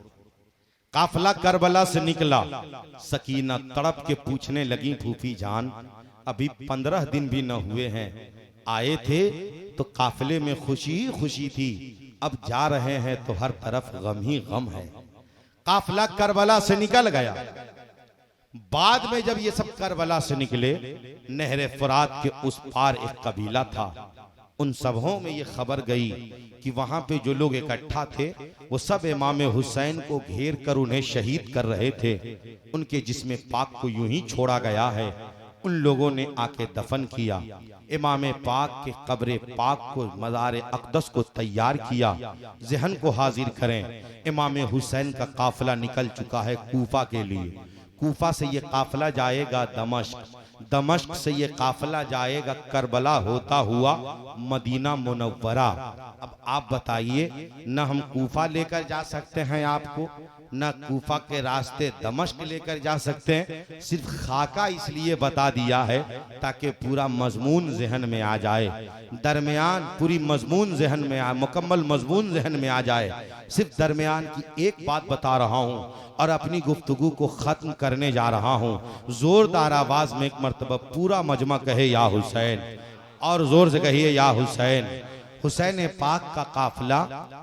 काफिला करबला से निकला, सकीना तड़प के पूछने लगी, फूफी जान अभी 15 दिन भी न हुए हैं, आए थे तो काफिले में खुशी ही खुशी थी, अब जा रहे हैं तो हर तरफ गम ही गम है। काफिला करबला से निकल गया। बाद में जब ये सब करबला से निकले, नहर फुरात के उस पार एक कबीला था, उन सबों में ये खबर गई कि वहां पे जो लोग इकट्ठा थे वो सब इमाम हुसैन को घेर कर उन्हें शहीद कर रहे थे। उनके जिस्म पाक को यूं ही छोड़ा गया है। उन लोगों ने आके दफन किया, इमाम पाक के कब्र पाक को, मज़ार अक़दस को तैयार किया। ज़हन को हाजिर करें, इमाम हुसैन का काफिला निकल चुका है कूफा के लिए। कूफा से ये काफिला जाएगा दमश्क, दमश्क से ये काफिला जाएगा करबला होता हुआ मदीना मुनव्वरा। अब आप बताइए, न हम कूफा लेकर जा सकते हैं आपको, न कूफा के रास्ते दमश्क लेकर जा सकते हैं। सिर्फ खाका इसलिए बता दिया है ताकि पूरा मजमून जहन में आ जाए, दरमियान पूरी मजमून जहन में आ, मुकम्मल मजमून जहन में आ जाए। सिर्फ दरमियान की एक बात बता रहा हूँ और अपनी गुफ्तगू को खत्म करने जा रहा हूँ। जोरदार आवाज में एक मर्तबा पूरा मजमा कहे या हुसैन, और जोर से कहिए या हुसैन। हुसैन पाक का काफिला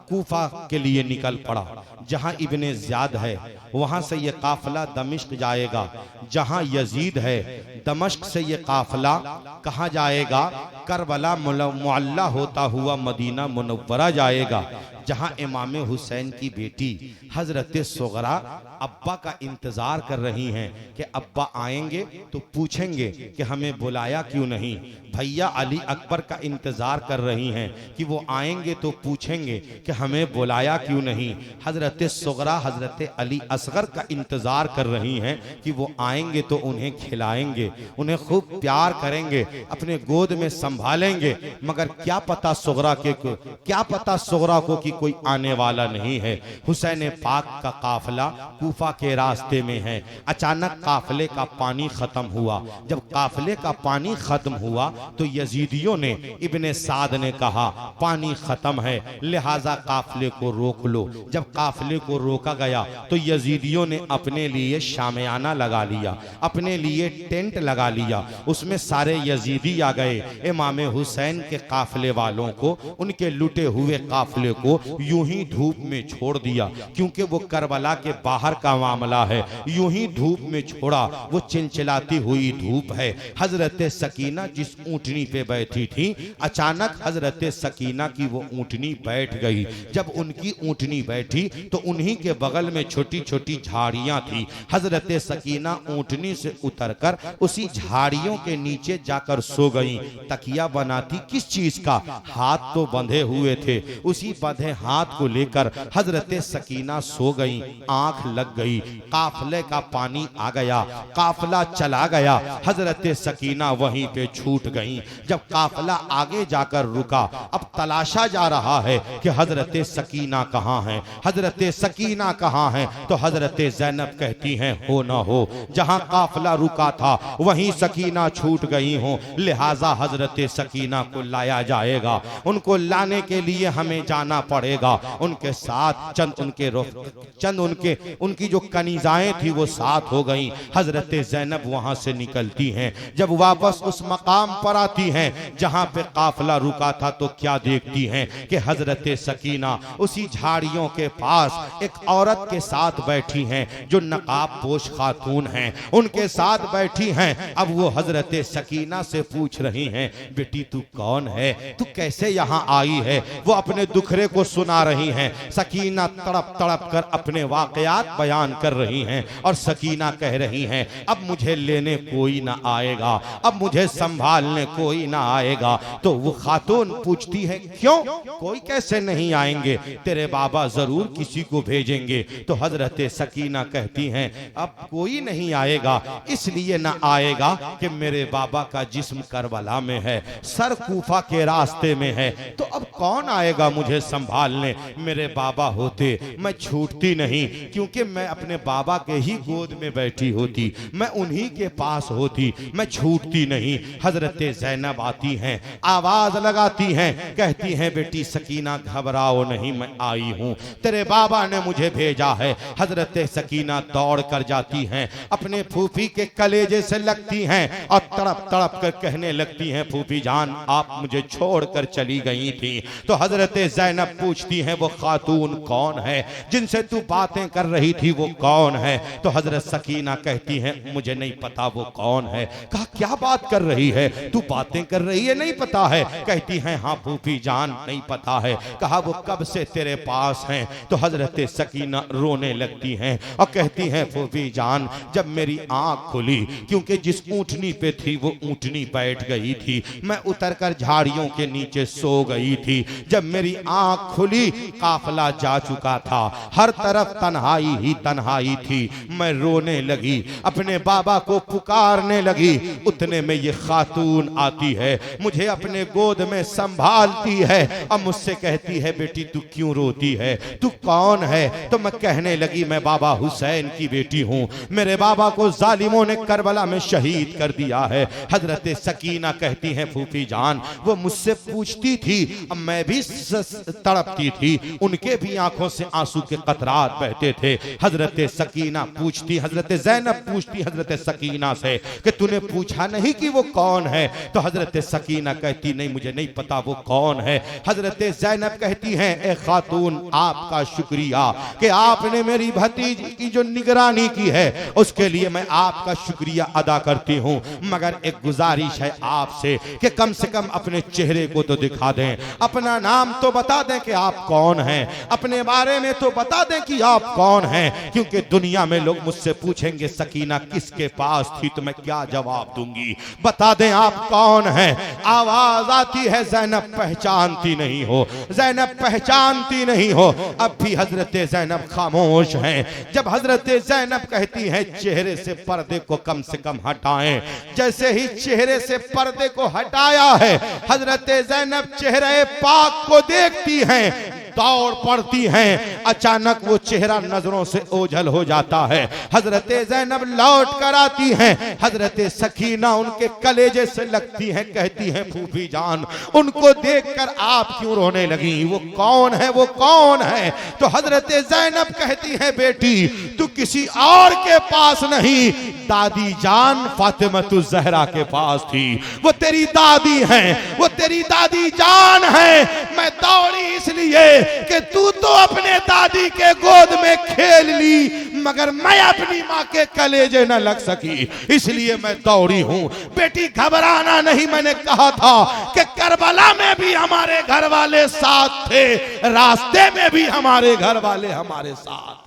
कूफा के लिए निकल पड़ा। जहां इब्ने ज़ियाद है वहां से ये काफिला दमिश्क जाएगा, जहां यजीद है दमश्क से ये काफिला कहाँ जाएगा, करबला मुअल्ला होता हुआ मदीना मुनव्वरा जाएगा। जहां इमाम हुसैन की बेटी हजरत सुगरा अब्बा का इंतजार कर रही हैं कि अब्बा आएंगे तो पूछेंगे कि हमें बुलाया क्यों नहीं। भैया अली अकबर का इंतजार कर रही हैं कि वो आएंगे तो पूछेंगे कि हमें बुलाया क्यों नहीं। हजरत सुगरा हजरत अली असगर का इंतजार कर रही हैं कि वो आएंगे तो उन्हें खिलाएंगे, उन्हें खूब प्यार करेंगे, अपने गोद में संभालेंगे। मगर क्या पता सुगरा को कि कोई आने वाला नहीं है। हुसैन पाक का काफिला कूफा के रास्ते में है। अचानक काफिले का पानी खत्म हुआ। जब काफिले का पानी खत्म हुआ तो यजीदियों ने, इब्ने साद ने कहा पानी खत्म है लिहाजा काफिले को रोक लो। जब काफिले को रोका गया तो यजीदियों ने अपने लिए शामियाना लगा लिया, अपने लिए टेंट लगा लिया। उसमें सारे यजीदी आ गए। इमाम हुसैन के काफिले वालों को, उनके लुटे हुए काफिले को यूं ही धूप में छोड़ दिया, क्योंकि वो करबला के बाहर का मामला है। यूं ही धूप में छोड़ा, वो चिलचिलाती हुई धूप है। हजरत सकीना जिस ऊंटनी पे बैठी थी, अचानक हजरत सकीना की वो ऊंटनी बैठ गई। जब उनकी ऊंटनी बैठी तो उन्हीं के बगल में छोटी छोटी झाड़ियां थी। हजरत सकीना ऊंटनी से उतरकर उसी झाड़ियों के नीचे जाकर सो गई। तकिया बनाती किस चीज का, हाथ तो बंधे हुए थे, उसी बंधे हाथ को लेकर हजरत सकीना सो गई। आंख लग गई, काफिले का पानी आ गया, काफिला चला गया, हजरत सकीना वहीं पे छूट गई। जब काफिला आगे जाकर रुका, अब तलाशा जा रहा है कि हजरत सकीना कहाँ हैं, हजरत सकीना कहाँ हैं। तो हजरत ज़ैनब कहती हैं हो ना हो, जहां काफिला रुका था वहीं सकीना छूट गई हो, लिहाजा हजरत सकीना को लाया जाएगा। उनको लाने के लिए हमें जाना पड़ेगा। उनके साथ चंद उनकी जो कनीजाएं थी वो साथ हो गई। हजरत ज़ैनब वहां से निकलती हैं। जब वापस उस मकाम पर आती हैं जहां पे काफिला रुका था तो क्या देखती हैं कि हजरत सकीना उसी झाड़ियों के पास एक औरत के साथ बैठी हैं जो नकाब पोश खातून हैं, उनके साथ बैठी हैं। अब वो हजरत सकीना से पूछ रही हैं बेटी तू कौन है, तू कैसे यहाँ आई है। वो अपने दुखरे को सुना रही हैं। सकीना तड़प तड़प कर अपने वाकयात बयान कर रही हैं और सकीना कह रही हैं अब मुझे लेने कोई ना आएगा, अब मुझे संभालने कोई ना आएगा। तो वो खातून पूछती है क्यों, कोई कैसे नहीं आएंगे, तेरे बाबा जरूर किसी को भेजेंगे। तो हजरत सकीना कहती हैं अब कोई नहीं आएगा, इसलिए ना आएगा कि मेरे बाबा का जिस्म करबला में है, सर कूफा के रास्ते में है। तो अब कौन आएगा मुझे संभालने। मेरे बाबा होते मैं छूटती नहीं, क्योंकि मैं अपने बाबा के ही गोद में बैठी होती, मैं उन्हीं के पास होती, मैं छूटती नहीं। हजरत ज़ैनब आती हैं, आवाज लगाती हैं, कहती हैं बेटी सकीना घबराओ नहीं, मैं आई हूं, तेरे बाबा ने मुझे भेजा है। हजरत सकीना दौड़ कर जाती हैं, अपने फूफी के कलेजे से लगती हैं और तड़प तड़प कर कहने लगती हैं फूफी जान आप मुझे छोड़कर चली गई थी। तो हजरत ज़ैनब पूछती हैं वो खातून कौन है, जिनसे तू बातें कर रही थी वो कौन है। तो हजरत सकीना कहती हैं मुझे नहीं पता वो कौन है। कहा क्या बात कर रही है, तू बातें कर रही है नहीं पता है। कहती हैं हाँ फूफी जान नहीं पता है। कहा वो कब से तेरे पास हैं। तो हजरत सकीना रोने लगती हैं और कहती हैं फूफी जान जब मेरी आंख खुली, क्योंकि जिस ऊंटनी पे थी वो ऊंटनी बैठ गई थी, मैं उतरकर झाड़ियों के नीचे सो गई थी। जब मेरी आंख खुली काफिला जा चुका था, हर तरफ तन्हाई ही तन्हाई थी। मैं रोने लगी, अपने बाबा को पुकारने लगी। उतने में ये खातून आती है, मुझे अपने गोद में संभालती है और मुझसे कहती है बेटी तू क्यों रोती है, तू कौन है। तो मैं कहने लगी मैं बाबा हुसैन की बेटी हूं, मेरे बाबा को जालिमों ने करबला में शहीद कर दिया है। हजरत सकीना कहती हैं फूफी जान वो मुझसे पूछती थी, अब मैं भी तड़पती थी, उनके भी आंखों से आंसू के कतरात बहते थे। हजरत सकीना पूछती, हजरत ज़ैनब पूछती हजरत सकीना से कि तूने पूछा नहीं कि वो कौन है। तो हजरत सकीना कहती नहीं मुझे नहीं पता वो कौन है। हजरत ज़ैनब कहती हैं ए खातून आपका शुक्रिया कि आपने मेरी भतीजी की जो निगरानी की है उसके लिए मैं आपका शुक्रिया अदा करती हूँ, मगर एक गुजारिश है आपसे कि कम से कम अपने चेहरे को तो दिखा दें, अपना नाम तो बता दें कि आप कौन हैं, अपने बारे में तो बता दें कि आप कौन हैं, क्योंकि दुनिया में लोग मुझसे पूछेंगे सकीना किसके पास थी, तो मैं क्या जवाब दूंगी। बता दें आप कौन हैं। आवाज आती है ज़ैनब पहचानती नहीं हो, ज़ैनब पहचानती नहीं हो। अब भी हजरत ज़ैनब खामोश हैं। जब हजरत ज़ैनब कहती हैं चेहरे से पर्दे को कम से कम हटाएं, जैसे ही चेहरे से पर्दे को हटाया है, हजरत ज़ैनब चेहरे पाक को देखती हैं, दौड़ पड़ती हैं। अचानक वो चेहरा नजरों से ओझल हो जाता है। हजरत ज़ैनब लौट कर आती हैं। हजरत सकीना उनके कलेजे से लगती हैं, कहती हैं फूफी जान उनको देखकर आप क्यों रोने लगी, वो कौन है, वो कौन है। तो हजरत ज़ैनब कहती हैं बेटी तू किसी और के पास नहीं, दादी जान फातिमतुज़ ज़हरा के पास थी। वो तेरी दादी हैं, वो तेरी दादी जान है। मैं दौड़ी इसलिए कि तू तो अपने दादी के गोद में खेल ली, मगर मैं अपनी माँ के कलेजे न लग सकी, इसलिए मैं दौड़ी हूँ। बेटी घबराना नहीं, मैंने कहा था कि करबला में भी हमारे घर वाले साथ थे, रास्ते में भी हमारे घर वाले हमारे साथ।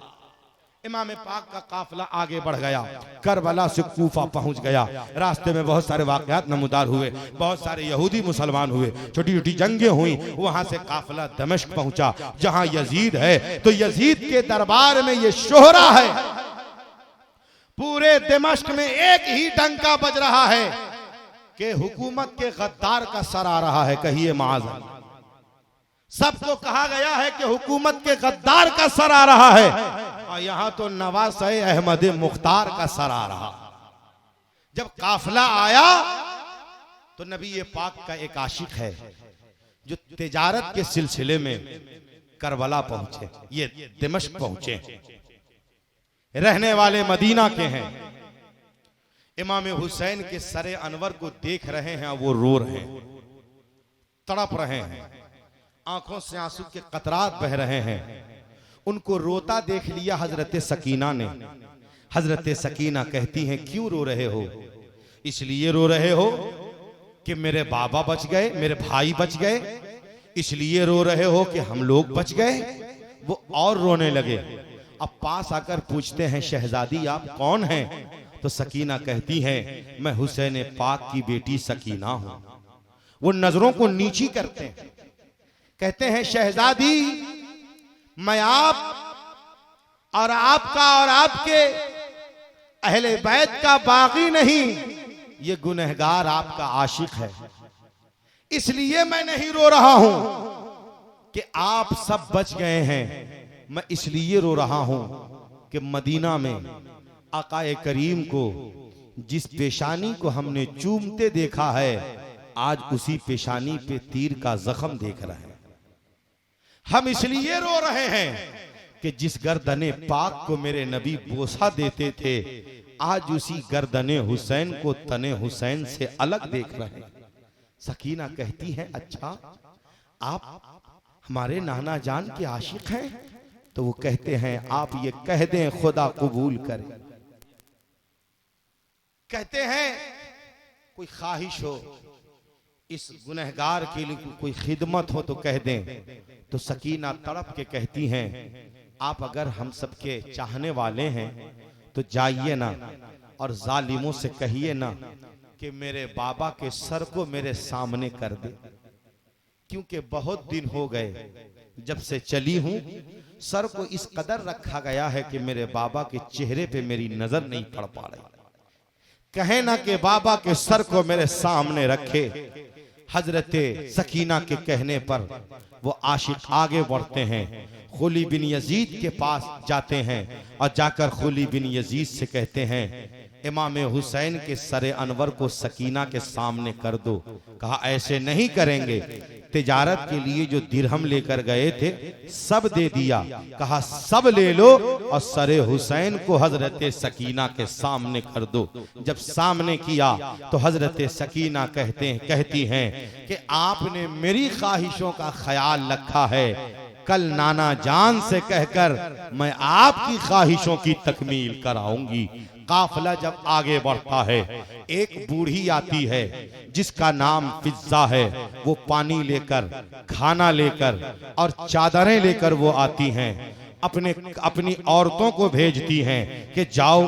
इमाम पाक का काफिला आगे बढ़ गया, करबला से कूफा पहुंच गया। रास्ते में बहुत सारे वाकयात नमूदार हुए, बहुत सारे यहूदी मुसलमान हुए, छोटी छोटी जंगें हुई। वहां से काफिला दमिश्क पहुंचा जहां यजीद है। तो यजीद के दरबार में ये शोहरा है, पूरे दमिश्क में एक ही डंका बज रहा है कि हुकूमत के गद्दार का सर आ रहा है। कहिए माज़अल्लाह। सबको कहा गया है कि हुकूमत के गद्दार का सर आ रहा है, और यहां तो नवाज अहमद मुख्तार का सर आ रहा। जब काफिला आया तो नबी पाक का एक आशिक है जो तिजारत के सिलसिले में करबला पहुंचे, ये दिमश्क पहुंचे, रहने वाले मदीना के हैं। इमाम हुसैन के सरे अनवर को देख रहे हैं, वो रो रहे हैं, तड़प रहे हैं, आंखों से आंसू के कतरात बह रहे हैं। उनको रोता देख लिया हजरत सकीना ने। हजरत सकीना कहती हैं क्यों रो रहे हो? इसलिए रो रहे हो कि मेरे बाबा बच गए, मेरे भाई बच गए, इसलिए रो रहे हो कि हम लोग बच गए? वो और रोने लगे। अब पास आकर पूछते हैं शहजादी आप कौन हैं? तो सकीना कहती है मैं हुसैन पाक की बेटी सकीना हूं। वो नजरों को नीची करते हैं, कहते हैं शहजादी मैं आप और आपका और आपके अहले बैत का बागी नहीं, ये गुनहगार आपका आशिक है। इसलिए मैं नहीं रो रहा हूं कि आप सब बच गए हैं, मैं इसलिए रो रहा हूं कि मदीना में आकाए करीम को जिस पेशानी को हमने चूमते देखा है, आज उसी पेशानी पे तीर का जख्म देख रहे हैं। हम इसलिए रो रहे हैं कि जिस गर्दने पाक को मेरे नबी बोसा देते थे, आज उसी गर्दने हुसैन को तने हुसैन से अलग देख रहे हैं। सकीना कहती है अच्छा आप हमारे नाना जान के आशिक हैं? तो वो कहते हैं आप ये कह दें खुदा कबूल करे। कहते हैं कोई ख्वाहिश हो इस गुनहगार के लिए, कोई खिदमत हो तो कह दें। तो सकीना तड़प के कहती हैं आप अगर हम सबके चाहने वाले हैं तो जाइए ना और जालिमों से कहिए ना कि मेरे बाबा के सर को मेरे सामने कर दे, क्योंकि बहुत दिन हो गए जब से चली हूं, सर को इस कदर रखा गया है कि मेरे बाबा के चेहरे पे मेरी नजर नहीं पड़ पा रही। कहे ना कि बाबा के सर को मेरे सामने रखे। हजरत सकीना के कहने पर वो आशिक आगे बढ़ते हैं, खुली बिन यजीद के पास जाते हैं और जाकर खुली बिन यजीद से कहते हैं इमाम हुसैन के सरे अनवर को सकीना के सामने कर दो। कहा ऐसे नहीं करेंगे, तिजारत के लिए जो दिरहम लेकर गए थे सब दे दिया। कहा सब ले लो और सरे हुसैन को हजरत सकीना के सामने कर दो। जब सामने किया तो हजरत सकीना कहती हैं कि आपने मेरी ख्वाहिशों का ख्याल रखा है, कल नाना जान से कहकर मैं आपकी ख्वाहिशों की तकमील कराऊंगी। काफिला जब आगे बढ़ता है, एक बूढ़ी आती है जिसका नाम फिजा है। वो पानी लेकर, खाना लेकर और चादरें लेकर वो आती हैं। अपनी औरतों को भेजती हैं कि जाओ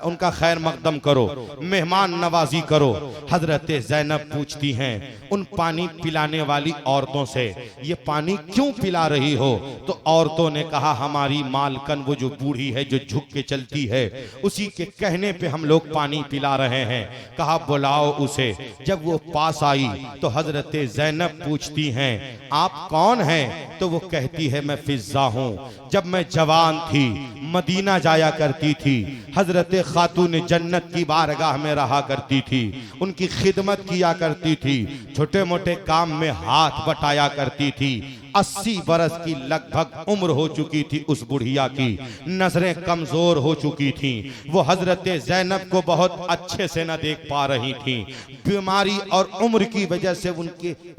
उनका खैर मकदम करो, मेहमान नवाजी करो। हजरत ज़ैनब पूछती हैं उन पानी पिलाने वाली औरतों से, ये पानी क्यों पिला रही हो? तो औरतों ने कहा, हमारी मालकन वो जो बूढ़ी है जो झुक के चलती है, उसी के कहने पे हम लोग पानी पिला रहे हैं। कहा बुलाओ उसे। जब वो पास आई तो हजरत ज़ैनब पूछती हैं आप कौन हैं? तो वो कहती है मैं फिजा हूँ। जब मैं जवान थी मदीना जाया करती थी, हजरत खातून जन्नत की बारगाह में रहा करती थी, उनकी खिदमत किया करती थी, छोटे मोटे काम में हाथ बटाया करती थी। 80 बरस की लगभग उम्र हो चुकी थी उस बुढ़िया की, नजरें कमजोर हो चुकी थीं। वो हजरत ज़ैनब को बहुत अच्छे से न देख पा रही थीं। बीमारी और उम्र की वजह से वो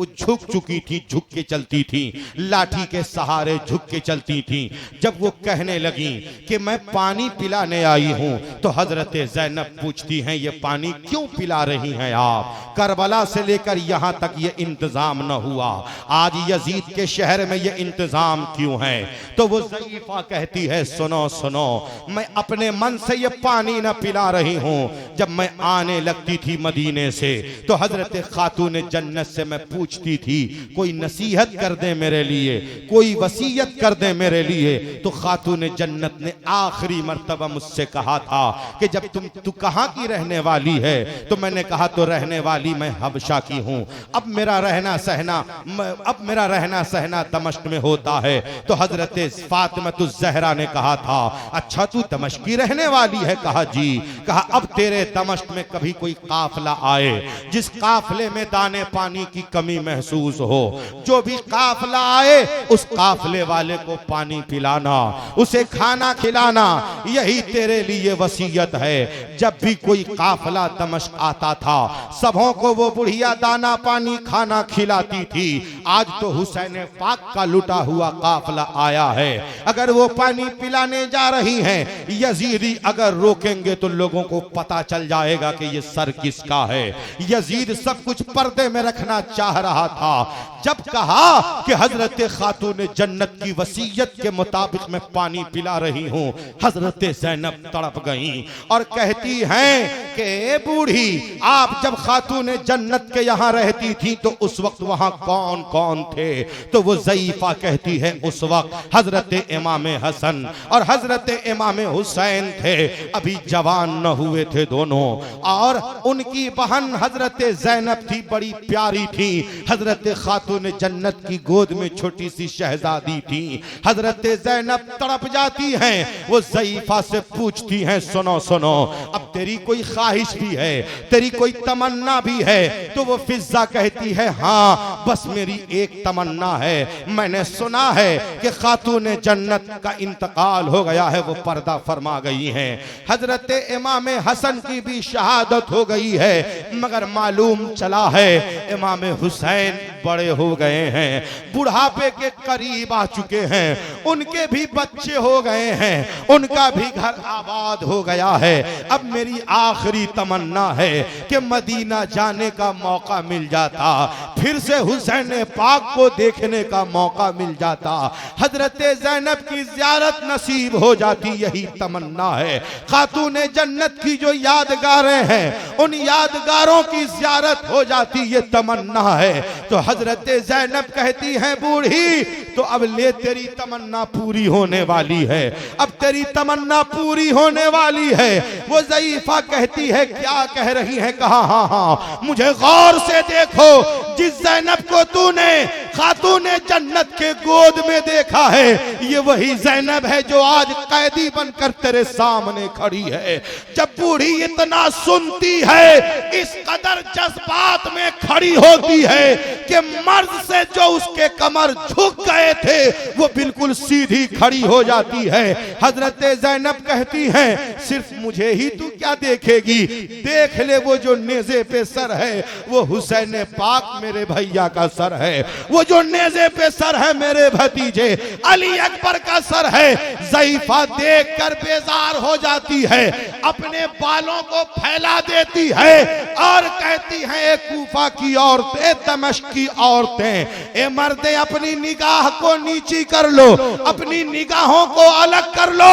झुक चुकी थी, झुक के चलती थी, लाठी के सहारे झुक के चलती थी। जब वो कहने लगी कि मैं पानी पिलाने आई हूँ, तो हजरत ज़ैनब पूछती हैं ये पानी क्यों पिला रही हैं आप? करबला से लेकर यहाँ तक ये इंतजाम न हुआ, आज यजीद के शहर में ये इंतजाम क्यों है? तो वो ज़ईफा कहती है सुनो सुनो, मैं अपने मन से ये पानी न पिला रही हूँ। जब मैं आने लगती थी मदीने से, तो हजरत खातून जन्नत से मैं पूछती थी कोई नसीहत कर दे मेरे लिए, कोई वसीयत कर दे मेरे लिए। तो खातून जन्नत ने आखिरी मर्तबा मुझसे कहा था कि जब तू कहाँ की रहने वाली है? तो मैंने कहा तो रहने वाली मैं हबशा की हूँ, अब मेरा रहना सहना दमश्क में होता है। तो हजरत फातिमा ज़हरा ने कहा था अच्छा तू दमश्क की रहने वाली है? कहा जी। कहा अब तेरे दमश्क में कभी कोई काफिला आए, जिस काफिले में दाने पानी की कमी महसूस हो, जो भी काफिला आए उस काफिले वाले को पानी पिलाना, उसे खाना खिलाना, यही तेरे लिए वसीयत है। जब भी कोई काफिला दमश्क आता था, सबों को वो बुढ़िया दाना पानी खाना खिलाती थी। आज तो हुसैन पाक का लुटा हुआ काफिला आया है, अगर वो पानी पिलाने जा रही हैं, यजीदी अगर रोकेंगे तो लोगों को पता चल जाएगा कि ये सर किसका है। यजीद सब कुछ पर्दे में रखना चाह रहा था। जब कहा कि हजरत खातून जन्नत की वसीयत के मुताबिक मैं पानी पिला रही हूँ, हजरत ज़ैनब तड़प गईं और कहती हैं कि बूढ़ी आप जब खातून जन्नत के यहाँ रहती थी तो उस वक्त वहाँ कौन कौन थे? तो वो ज़ईफा कहती है उस वक्त हजरत इमाम हसन और हजरत इमाम हुसैन थे, अभी जवान न हुए थे दोनों, और उनकी बहन हजरत ज़ैनब थी, बड़ी प्यारी थी। हजरत खातून जन्नत की गोद में छोटी सी शहजादी थी। हजरत ज़ैनब तड़प जाती हैं, वो ज़ईफा से पूछती हैं सुनो सुनो, अब तेरी कोई ख्वाहिश भी है, तेरी कोई तमन्ना भी है? तो वो फिजा कहती है हाँ बस मेरी एक तमन्ना है, मैंने सुना है कि खातून जन्नत का इंतकाल हो गया है, वो पर्दा फरमा गई हैं। हजरत इमाम हसन की भी शहादत हो गई है, मगर मालूम चला है इमाम हुसैन बड़े हो गए हैं, बुढ़ापे के करीब आ चुके हैं, उनके भी बच्चे हो गए हैं, उनका भी घर आबाद हो गया है। अब मेरी आखिरी तमन्ना है कि मदीना जाने का मौका मिल जाता, फिर से हुसैन पाक को देखने का मौका मिल जाता, हजरत ज़ैनब की ज़ियारत नसीब हो जाती, यही तमन्ना है। खातून जन्नत की जो यादगारें हैं उन यादगारों की ज़ियारत हो जाती, ये तमन्ना है। तो हजरत ज़ैनब कहती हैं बूढ़ी तो अब ले तेरी तमन्ना पूरी होने वाली है, अब तेरी तमन्ना पूरी होने वाली है। वो ज़ईफा कहती है क्या कह रही है? कहा हाँ हाँ मुझे गौर से देखो, जिस ज़ैनब को तूने खातून जन्नत के गोद में देखा है, ये वही ज़ैनब है जो आज कैदी बनकर तेरे सामने खड़ी है। जब बूढ़ी इतना सुनती है, इस कदर जज्बात में खड़ी होती है कि मर्द से जो उसके कमर झुक गए थे वो बिल्कुल सीधी खड़ी हो जाती है। हजरत ज़ैनब कहती हैं सिर्फ मुझे ही तू क्या देखेगी, देख ले वो जो नेज़े पे सर है वो हुसैन पाक मेरे भैया का सर है, वो जो नेज़े पे सर है मेरे भतीजे अली अकबर का सर है। ज़ईफा देख कर बेजार हो जाती है, अपने बालों को फैला देती है और कहती हैं ए कूफा की औरतें, दमिश्क की औरतें, ए मर्दे अपनी निगाह को नीची कर लो, अपनी निगाहों को अलग कर लो,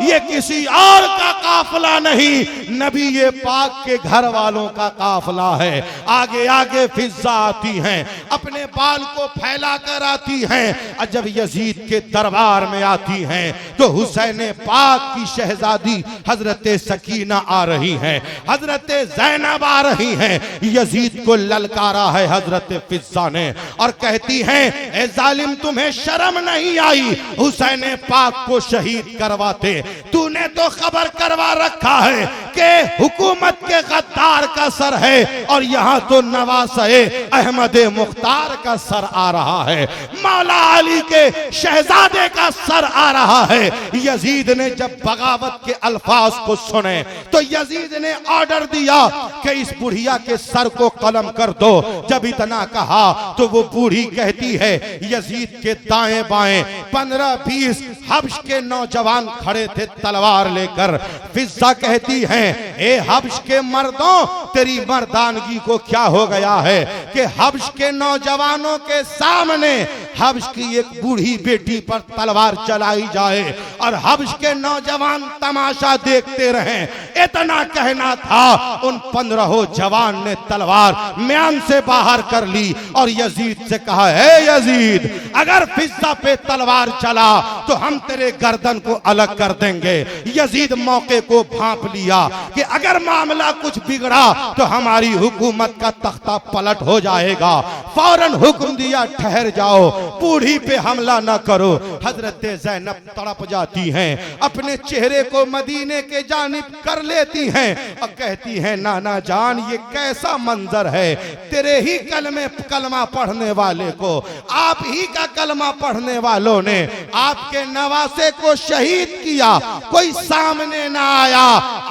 ये किसी और का काफिला नहीं, नबी ये पाक के घर वालों का काफिला है। आगे आगे फिजा आती हैं, अपने बाल को फैला कर आती हैं और जब यजीद के दरबार में आती हैं तो हुसैन पाक की शहजादी हजरत सकीना आ रही हैं, हजरत ज़ैनब आ रही हैं। यजीद को ललकारा है हजरत फिजा ने और कहती हैं ए जालिम तुम्हें शर्म नहीं आई हुसैन पाक को शहीद करवाते, तूने तो खबर करवा रखा है कि हुकूमत के गद्दार का सर है और यहाँ तो नवासे अहमद मुख्तार का सर आ रहा है, मौला अली के शहजादे का सर आ रहा है। यजीद ने जब बगावत के अल्फाज को सुने तो यजीद ने ऑर्डर दिया कि इस बुढ़िया के सर को कलम कर दो। जब इतना कहा तो वो बूढ़ी कहती है, यजीद के दाएं बाएं 15-20 हब्श के नौजवान खड़े थे तलवार लेकर। फिजा कहती है ए हब्श के मर्दों, तेरी मर्दानगी को क्या हो गया है कि हब्श के नौजवानों के सामने हब्श की एक बूढ़ी बेटी पर तलवार चलाई जाए और हब्श के नौजवान तमाशा देखते रहें। इतना कहना था, उन 15 जवान ने तलवार म्यान से बाहर कर ली और यजीद से कहा, हे यजीद, अगर फिजा पे तलवार चला तो हम तेरे गर्दन को अलग कर देंगे। यजीद मौके को भांप लिया कि अगर मामला कुछ बिगड़ा तो हमारी हुकूमत का तख्ता पलट हो जाएगा। फौरन हुक्म दिया, ठहर जाओ, बूढ़ी पे हमला न करो। हजरत ज़ैनब तड़प जाती हैं, अपने चेहरे को मदीने के जानिब कर लेती हैं और कहती हैं, नाना जान ये कैसा मंजर है, तेरे ही कलमा पढ़ने वाले को, आप ही का कलमा पढ़ने वालों ने आपके नवासे को शहीद किया, कोई सामने ना आया।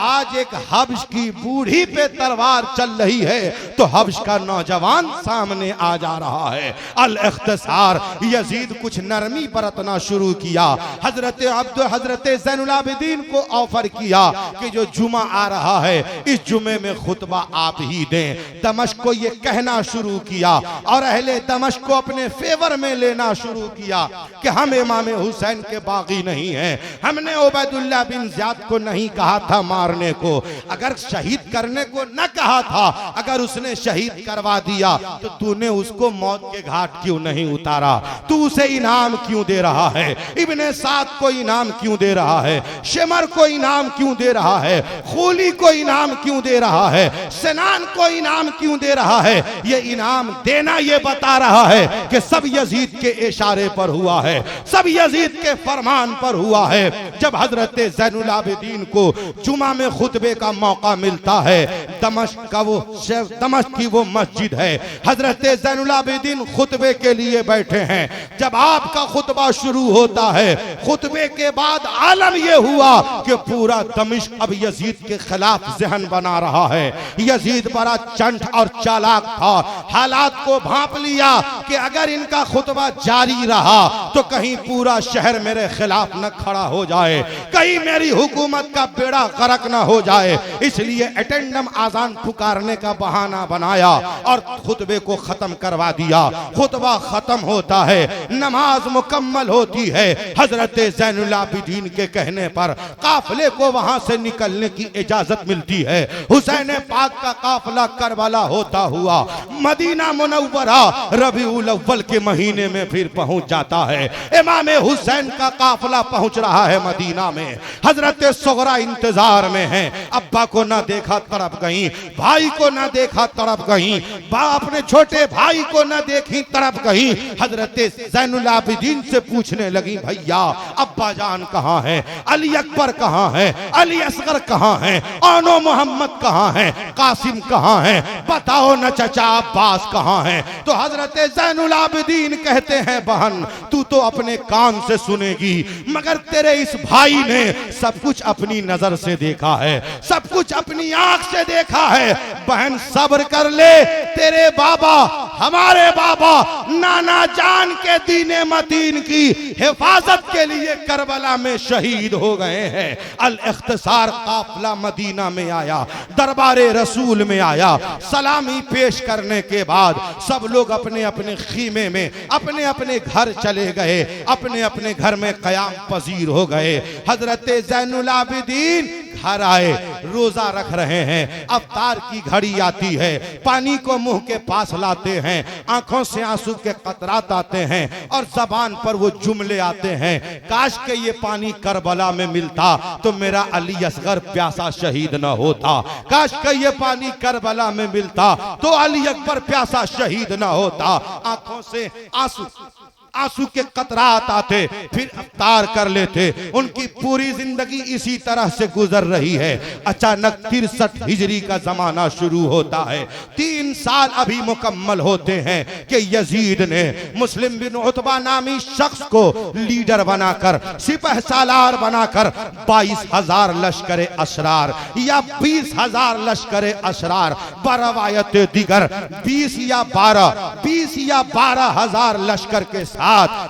आज एक हब्श की बूढ़ी पे तलवार चल रही है तो हब्श का नौजवान सामने आ जा रहा है। अल इख्तिसार, यजीद कुछ नरमी बरतना शुरू किया। हजरत ज़ैनुल आबिदीन को ऑफर किया कि जो जुमा आ रहा है इस जुमे में खुतबा आप ही दें। दमिश्क को ये कहना शुरू किया और अहले दमिश्क को अपने फेवर में लेना शुरू किया कि हम इमाम हुसैन के बागी नहीं हैं, हमने उबैदुल्लाह बिन ज़ियाद को नहीं कहा था मारने को, अगर शहीद करने को न कहा था, अगर उसने शहीद करवा दिया तो तूने उसको मौत के घाट क्यों नहीं उतारा, तू उसे इनाम क्यों दे रहा है, इब्ने साद को इनाम क्यों दे रहा है, शिमर को इनाम क्यों दे रहा है, खूली को इनाम क्यों दे रहा है, सिनान को इनाम क्यों दे रहा है। ये इनाम देना ये बता रहा है कि सब यजीद के इशारे पर हुआ है, सब यजीद के फरमान पर हुआ है। जब हजरत ज़ैनुल आबिदीन को जुमा में खुतबे का मौका मिलता है, दमिश्क की वो मस्जिद है, हजरत ज़ैनुल आबिदीन खुतबे के लिए बैठे हैं। जब आपका खुतबा शुरू होता है, खुतबे के बाद आलम यह हुआ कि पूरा दमिश्क अब यजीद के खिलाफ जहन बना रहा है। यजीद बड़ा चंट और चालाक था, हालात को भांप लिया कि अगर इनका खुतबा जारी रहा तो कहीं पूरा शहर मेरे खिलाफ न खड़ा हो जाए, कहीं मेरी हुकूमत का बेड़ा गर्क न हो जाए, इसलिए अटेंडम आजान पुकारने का बहाना बनाया और खुतबे को खत्म करवा दिया। खुतबा खत्म होता है, नमाज मुकम्मल होती है। हजरत ज़ैनुल आबिदीन के कहने पर काफिले को वहां से निकलने की इजाजत मिलती है। हुसैन पाक का काफिला करबला होता हुआ मदीना मुनव्वरा रबीउल अव्वल के महीने में फिर पहुंच जाता है। इमाम हुसैन का काफिला पहुंच रहा है मदीना में। हजरत सुगरा इंतजार में है, अब्बा को ना देखा तड़प गई, भाई को ना देखा तड़प गई, अपने छोटे भाई को ना देखी तड़प गई। हजरत ज़ैनुल आबिदीन से पूछने लगी, भैया अब्बा जान कहाँ है, अली अकबर कहाँ है, अली असगर कहाँ है, आनो मोहम्मद कहाँ है, कासिम कहाँ है, बताओ न चचा अब्बास कहाँ है। तो हजरत ज़ैनुल आबिदीन कहते हैं बहन तू तो अपने कान से सुनेगी, मगर तेरे इस भाई ने सब कुछ अपनी नजर से देखा है, सब कुछ अपनी आंख से देखा है। बहन सब्र कर ले, तेरे बाबा हमारे बाबा नाना जान के दीने मतीन की हिफाजत के लिए करबला में शहीद हो गए हैं। अल इख्तिसार काफिला मदीना में आया, दरबारे रसूल में आया। सलामी पेश करने के बाद सब लोग अपने अपने खीमे में अपने अपने घर चले गए, अपने अपने घर में कयाम पजीर हो गए। हजरत ज़ैनुल आबिदीन घर आए, रोजा रख रहे हैं। अफ्तार की घड़ी आती है, पानी को मुंह के पास लाते हैं, आंखों से आंसू के कतरात आते हैं और जबान पर वो जुमले आते हैं, काश के ये पानी करबला में मिलता तो मेरा अली असगर प्यासा शहीद न होता, काश के ये पानी करबला में मिलता तो अली अकबर प्यासा शहीद न होता। आंखों से आंसू के कतरात आते, फिर अफ्तार कर लेते। उनकी पूरी जिंदगी इसी तरह से गुजर रही है। अचानक 63 हिजरी का जमाना शुरू होता है। 3 साल अभी मुकम्मल होते हैं कि यजीद ने मुस्लिम बिन उतबा नामी शख्स को लीडर बनाकर, सिपह सालार बनाकर 22,000 लश्कर अशरार या 20,000 लश्कर अशरार, बरवायत दिगर 20 या 12,000 लश्कर के साथ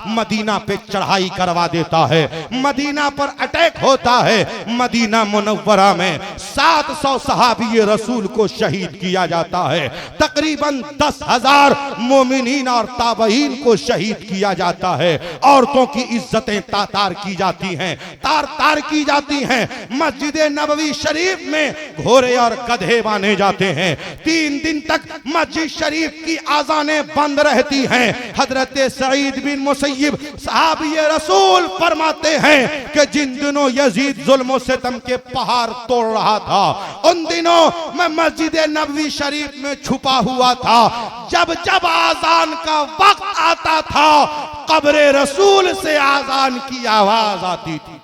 मदीना पे चढ़ाई करवा देता है। मदीना पर अटैक होता है। मदीना मुनव्वरा में 700 सहाबी रसूल को शहीद किया जाता है। तकरीबन 10,000 मोमिनीन और ताबईन को शहीद किया जाता है। औरतों की इज्जतें तार की जाती हैं, तार की जाती हैं। मस्जिद नबवी शरीफ में घोड़े और गधे बांधे जाते हैं। 3 दिन तक मस्जिद शरीफ की आजानें बंद रहती हैं। हजरत सईद बिन मुसय्यिब सहाबी रसूल फरमाते हैं कि जिन दिनों यजीद जुल्म सितम के पहाड़ तोड़ रहा था, उन दिनों मैं मस्जिद नबवी शरीफ में छुपा हुआ था। जब जब आजान का वक्त आता था, कब्र रसूल से आजान की आवाज आती थी।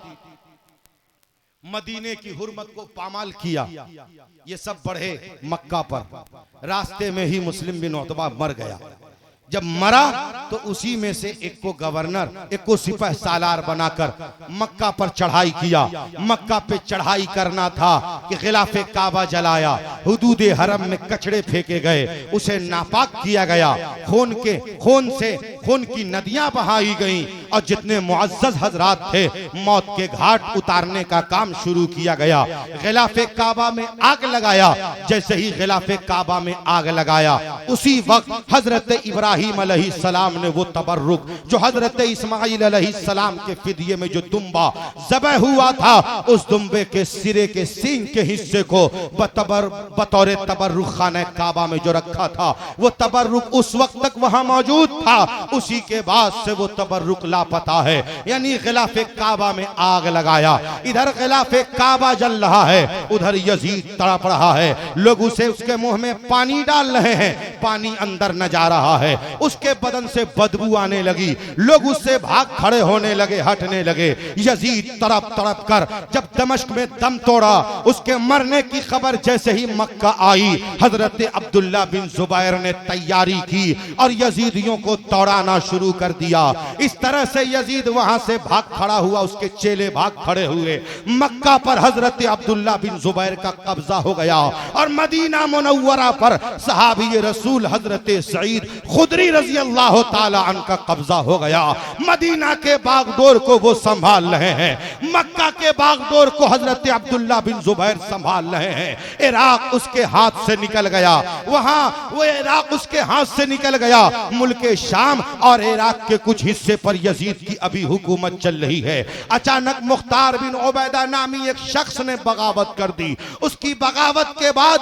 मदीने की हुर्मत को पामाल किया। ये सब बढ़े मक्का पर। रास्ते में ही मुस्लिम बिन उतबा मर गया। जब मरा तो उसी में से एक को गवर्नर, एक को सिपह सालार बनाकर मक्का पर चढ़ाई किया। मक्का पे चढ़ाई करना था कि खिलाफे काबा जलाया, हुदूद हरम में कचड़े फेंके गए, उसे नापाक किया गया, खून की नदियां बहाई गईं और जितने मुअज्जज हजरात थे मौत के घाट उतारने का काम शुरू किया गया। खिलाफे काबा में आग लगाया। जैसे ही खिलाफे काबा में आग लगाया, उसी वक्त हजरत इब्राहिम अलैहिस्सलाम ने वो तबर्रुक जो हजरत इस्माइल अलैहिस्सलाम के फिदिये में जो दुम्बा ज़बह हुआ था, उस दुम्बे के सिरे के सींग के हिस्से को बतौर तबर्रुक खाने काबा में जो रखा था, वो तबर्रुक उस वक्त तक वहां मौजूद था। उसी के बाद से वो तबर्रुक लापता है। यानी खिलाफे काबा में आग लगाया, इधर खिलाफे काबा जल रहा है, उधर यजीद तड़प रहा है। लोग उसे उसके मुंह में पानी डाल रहे हैं, पानी अंदर न जा रहा है। उसके बदन से बदबू आने लगी। लोग उससे भाग खड़े होने लगे, हटने लगे। यजीद तड़प तड़प कर जब दमिश्क में दम तोड़ा, उसके मरने की खबर जैसे ही मक्का आई, हजरत अब्दुल्ला बिन जुबैर ने तैयारी की और यजीदियों को तोड़ाना शुरू कर दिया। इस तरह से यजीद वहां से भाग खड़ा हुआ, उसके चेले भाग खड़े हुए। मक्का पर हजरत अब्दुल्ला बिन जुबैर का कब्जा हो गया और मदीना मुनव्वरा पर सहाबी रसूल हजरत सईद खुदरी रजी अल्लाह ताला अन्हु का कब्जा हो गया। मदीना के बागडोर को वो संभाल रहे हैं, मक्का के बागडोर को हजरत अब्दुल्ला बिन जुबैर संभाल रहे हैं। इराक उसके हाथ से निकल गया, वहां वो इराक उसके हाथ से निकल गया। मुल्क शाम और इराक के कुछ हिस्से पर यजीद की अभी हुकूमत चल रही है। अचानक मुख्तार बिन उबैदा नामी एक शख्स ने बगावत कर दी। उसकी बगावत के बाद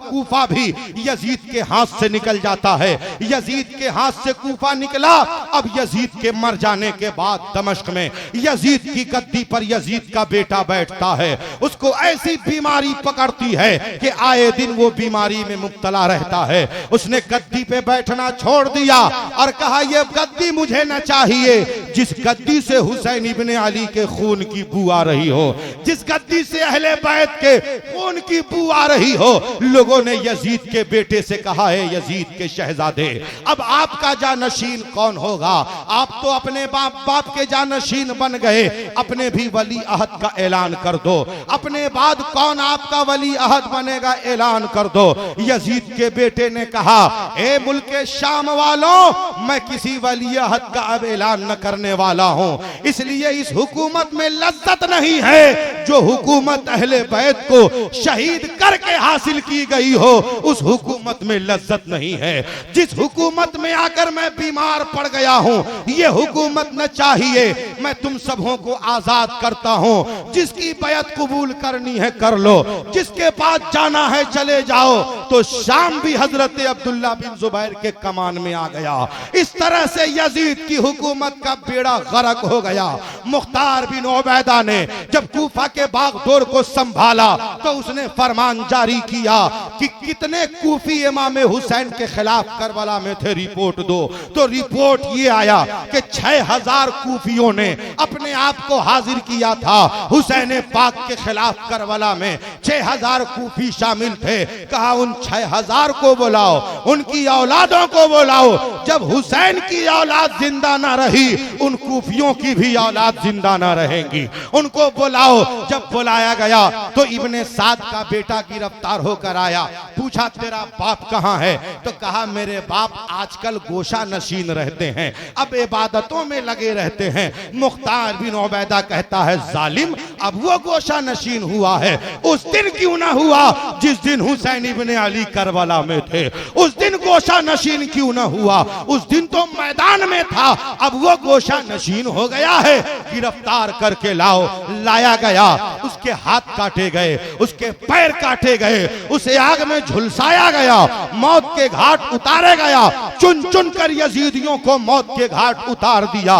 कूफा भी यजीद के हाथ से निकल जाता है। यजीद के हाथ से कूफा निकला अब यजीद के मर जाने के बाद दमिश्क में यजीद की गद्दी पर यजीद का बेटा बैठता है। उसको ऐसी बीमारी पकड़ती है कि आए दिन वो बीमारी में मुब्तला रहता है। उसने गद्दी पे बैठना छोड़ दिया और कहा ये गद्दी मुझे न चाहिए जिस गद्दी से हुसैन इब्ने अली के खून की बू आ रही हो, जिस गद्दी से अहले बैत के खून की बू आ रही हो। लोगों ने यजीद के बेटे से कहा है यजीद के शहजादे अब आपका जानशीन कौन होगा? आप तो अपने बाप के जानशीन बन गए, अपने भी वली अहद का ऐलान कर दो। अपने बाद कौन आपका वली अहद बनेगा, ऐलान कर दो। यजीद के बेटे ने कहा ए मुल्के शाम वालों, मैं किसी वली अहद का अब ऐलान न करने वाला हूं, इसलिए इस हुकूमत में लज्जत नहीं है जो हुकूमत अहले बैत को शहीद करके हासिल की गई हो, उस हुकूमत में लज्जत नहीं है। जिस हुकूमत में आकर मैं बीमार पड़ गया हूं, ये हुकूमत न चाहिए। मैं तुम सबों को आजाद करता हूं, जिसकी बैत कबूल करनी है कर लो, जिसके पास जाना है चले जाओ। तो शाम भी हजरत अब्दुल्ला बिन जुबैर के कमान में आ गया। इस तरह से यजीद की हुकूमत का बेड़ा गर्क हो गया। मुख्तार बिन उबैदा ने जब कूफा के बागडोर को संभाला तो उसने फरमान जारी किया कि कितने कूफी इमाम हुसैन के खिलाफ करबला में थे, रिपोर्ट दो। तो रिपोर्ट ये आया कि 6000 कूफियों ने अपने आप को हाजिर किया था हुसैन पाक के खिलाफ करबला में। 6000 कूफी शामिल थे। कहा उन 6000 को बुलाओ, उनकी औलादों को बुलाओ। जब हुसैन की औलाद जिंदा ना रही, उन कूफियों की भी औलाद जिंदा ना रहेंगी, उनको बुलाओ। जब बुलाया गया तो इब्ने साद का बेटा गिरफ्तार होकर आया। पूछा तेरा बाप कहाँ है? तो कहा मेरे बाप आजकल गोशा नशीन रहते हैं, अब इबादतों में लगे रहते हैं। मुख्तार बिन उबैदा कहता है जालिम, अब वो गोशा नशीन हुआ है, उस दिन क्यों ना हुआ जिस दिन हुसैन इब्ने अली करबला में थे? उस दिन गोशा नशीन क्यों ना हुआ? उस दिन तो मैदान में था, अब वो गोशा नशीन हो गया है। गिरफ्तार करके लाओ। लाया गया, उसके हाथ काटे गए, उसके पैर काटे गए, उसे आग में झुलसाया गया, मौत के घाट उतारे गया। चुन चुन कर यजीदियों को मौत के घाट उतार दिया।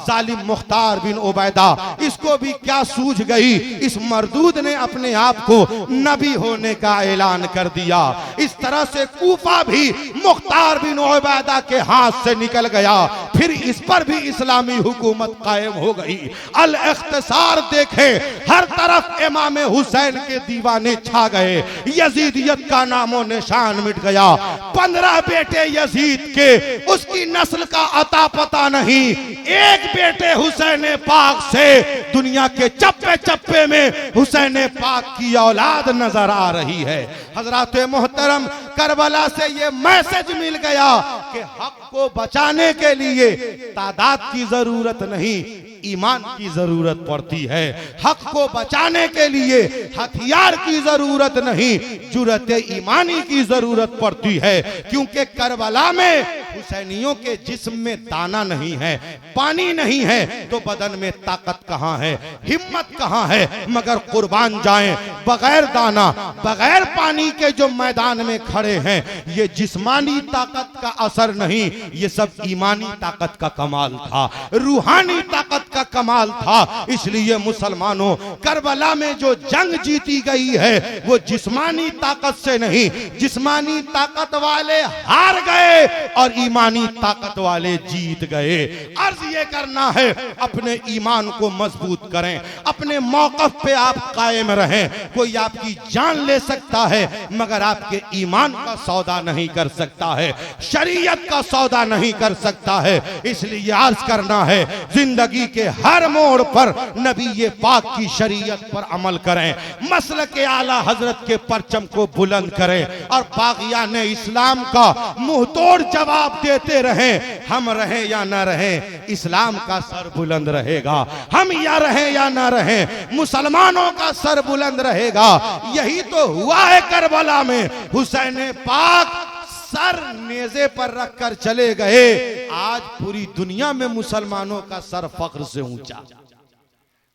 जालिम मुख्तार बिन उबैदा, इसको भी क्या सूझ गई, इस मरदूद ने अपने आप को नबी होने का ऐलान कर दिया। इस तरह से कूफा भी मुख्तार बिन उबैदा के हाथ से निकल गया। फिर इस पर भी इस्लामी हुकूमत कायम हो गई। अल इख्तिसार देखे, हर तरफ इमाम हुसैन के दीवाने छा गए। यजीदियत का नामो निशान मिट गया। 15 बेटे यजीद के, उसकी नस्ल का अता पता नहीं। एक बेटे हुसैन पाक से दुनिया के चप्पे चप्पे में हुसैन पाक की औलाद नजर आ रही है। हजरत मोहतरम, करबला से ये मैसेज मिल गया कि हक को बचाने के लिए तादाद की जरूरत नहीं, ईमान की जरूरत पड़ती है। हक को बचाने के लिए हथियार की जरूरत नहीं, जुर्रत ईमानी की जरूरत पड़ती है। क्योंकि करबला में हुसैनियों के जिस्म में दाना नहीं है, पानी नहीं है, तो बदन में ताकत कहाँ है, हिम्मत कहाँ है? मगर कुर्बान जाएं बगैर दाना बगैर पानी के जो मैदान में खड़े हैं। ये जिस्मानी ताकत का असर नहीं, ये सब ईमानी ताकत का कमाल था, रूहानी ताकत का कमाल था। इसलिए मुसलमानों, करबला में जो जंग जीती गई है वो जिस्मानी ताकत से नहीं, जिस्मानी ताकत वाले हार गए और ईमानी ताकत वाले जीत गए। अर्ज ये करना है, अपने ईमान को मजबूत करें, अपने मौकफ पे आप कायम रहें। कोई आपकी जान ले सकता है मगर आपके ईमान का सौदा नहीं कर सकता है, शरीयत का सौदा नहीं कर सकता है। इसलिए अर्ज करना है, जिंदगी के हर मोड़ पर नबी ये पाक की शरीयत पर अमल करें, मसलक के आला हजरत के परचम को बुलंद करें और बागियान इस्लाम का मुंह तोड़ जवाब देते रहें। हम रहें या न रहें, इस्लाम का सर बुलंद रहेगा। हम या रहें या न रहें, मुसलमानों का सर बुलंद रहेगा। यही तो हुआ है करबला में। हुसैन पाक सर नेज़े पर रखकर चले गए। आज पूरी दुनिया में मुसलमानों का सर फख्र से ऊंचा।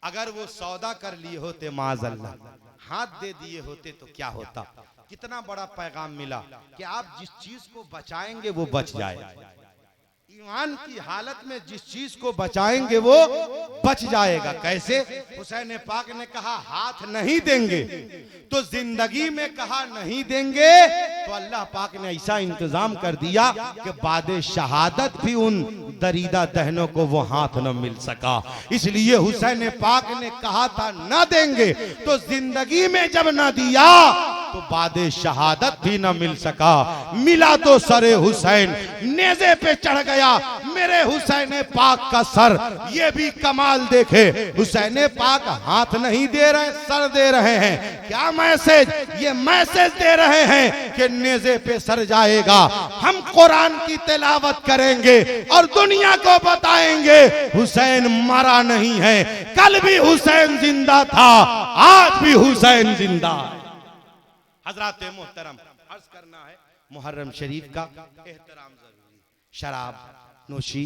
अगर वो सौदा कर लिए होते, माज़अल्लाह हाथ दे दिए होते तो क्या होता? कितना बड़ा पैगाम मिला कि आप जिस चीज को बचाएंगे वो बच जाए। ईमान की हालत में जिस चीज को बचाएंगे वो बच जाएगा। कैसे? हुसैन पाक ने कहा हाथ नहीं देंगे, तो जिंदगी में कहा नहीं देंगे, तो अल्लाह पाक ने ऐसा इंतजाम कर दिया कि बाद शहादत भी उन दरीदा दहनों को वो हाथ न मिल सका। इसलिए हुसैन पाक ने कहा था न देंगे, तो जिंदगी में जब न दिया तो बाद शहादत भी न मिल सका। मिला तो सरे हुसैन, नेज़े पे चढ़ गया मेरे हुसैन पाक का सर। ये भी कमाल देखे, हुसैन पाक हाथ नहीं दे रहे, सर दे रहे हैं। क्या मैसेज? ये मैसेज दे रहे हैं कि नेज़े पे सर जाएगा, हम कुरान की तिलावत करेंगे और दुनिया को बताएंगे हुसैन मरा नहीं है। कल भी हुसैन जिंदा था, आज भी हुसैन जिंदा है। हजरात मोहतरम, अर्ज करना है मुहर्रम शरीफ का एहतराम जरूरी। शराब नोशी,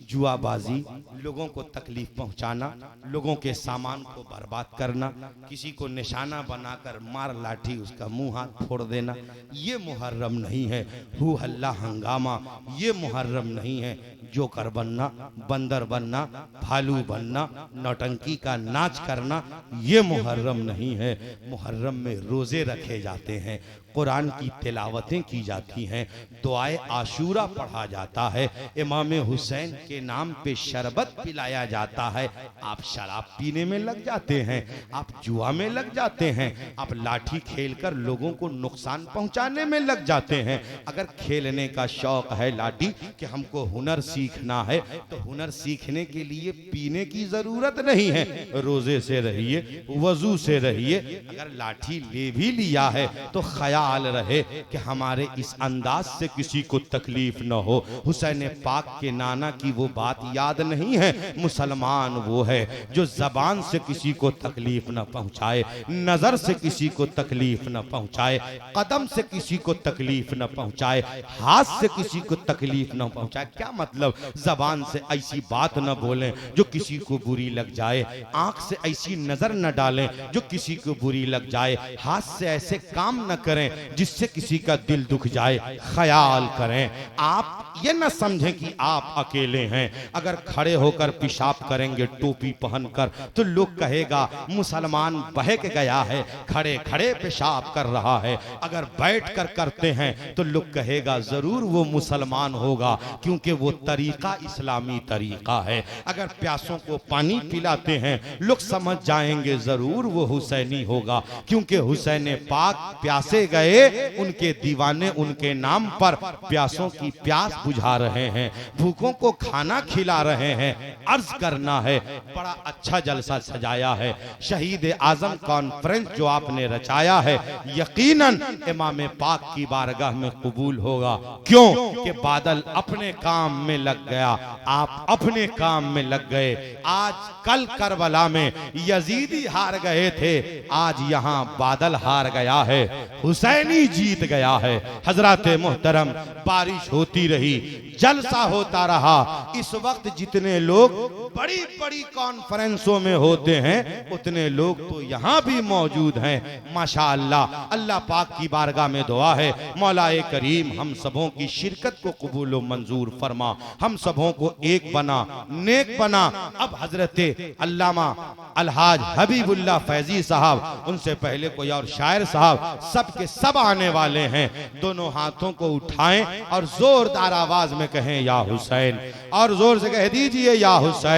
जुआबाजी, लोगों को तकलीफ पहुंचाना, लोगों के सामान को बर्बाद करना, किसी को निशाना बनाकर मार लाठी उसका मुंह हाथ फोड़ देना, ये मुहर्रम नहीं है। हू हल्ला हंगामा, ये मुहर्रम नहीं है। जोकर बनना, बंदर बनना, भालू बनना, नौटंकी का नाच करना, ये मुहर्रम नहीं है। मुहर्रम में रोजे रखे जाते हैं, कुरान की तिलावतें की जाती हैं, दुआए आशूरा पढ़ा जाता है, इमाम हुसैन के नाम पे शरबत पिलाया जाता है। आप शराब पीने में लग जाते हैं, आप जुआ में लग जाते हैं, आप लाठी खेलकर लोगों को नुकसान पहुंचाने में लग जाते हैं। अगर खेलने का शौक है लाठी कि हमको हुनर सीखना है, तो हुनर सीखने के लिए पीने की जरूरत नहीं है। रोजे से रहिए, वजू से रहिए। अगर लाठी ले भी लिया है तो ख्याल रहे कि हमारे इस अंदाज से किसी को तकलीफ न हो। हुसैन पाक के नाना की वो बात याद नहीं है। मुसलमान वो है जो जबान से किसी को तकलीफ न पहुंचाए, नजर से किसी को तकलीफ न पहुंचाए, कदम से किसी को तकलीफ न पहुंचाए, हाथ से किसी को तकलीफ न पहुंचाए। क्या मतलब? जबान से ऐसी बात न बोलें जो किसी को बुरी लग जाए, आंख से ऐसी नजर न डालें जो किसी को बुरी लग जाए, हाथ से ऐसे काम न करें जिससे किसी का दिल दुख जाए। ख्याल करें, आप ये न समझें कि आप अकेले हैं। अगर खड़े होकर पेशाब करेंगे टोपी पहनकर तो लोग कहेगा मुसलमान बहक गया है, खड़े खड़े पेशाब कर रहा है। अगर बैठकर करते हैं तो लोग कहेगा जरूर वो मुसलमान होगा, क्योंकि वो तरीका इस्लामी तरीका है। अगर प्यासों को पानी पिलाते हैं लोग समझ जाएंगे जरूर वो हुसैनी होगा, क्योंकि हुसैन पाक प्यासे गए, उनके दीवाने उनके नाम पर प्यासों की प्यास बुझा रहे हैं, भूखों को खाना खिला रहे हैं। अर्ज करना है, बड़ा अच्छा जलसा सजाया है। शहीद आजम कॉन्फ्रेंस जो आपने रचाया है, यकीनन इमाम पाक की बारगाह में कबूल होगा। क्यों? कि बादल अपने काम में लग गया, आप अपने काम में लग गए। आज कल करबला में यजीदी हार गए थे, आज यहाँ बादल हार गया है, हुसैनी जीत गया है। हजरत मोहतरम, बारिश होती रही, जलसा होता रहा। इस वक्त जितने लोग बड़ी बड़ी कॉन्फ्रेंसों में होते हैं उतने लोग तो यहाँ भी मौजूद हैं। माशाअल्लाह, अल्लाह पाक की बारगाह में दुआ है मौलाए करीम हम सबों की शिरकत को कबूल व मंजूर फरमा, हम सबों को एक बना, नेक बना। अब हजरत अल्लामा अलहाज हबीबुल्लाह फैजी साहब, उनसे पहले कोई और शायर साहब, सब के सब आने वाले हैं। दोनों हाथों को उठाएं और जोरदार आवाज में कहें या हुसैन, और जोर से कह दीजिए या हुसैन।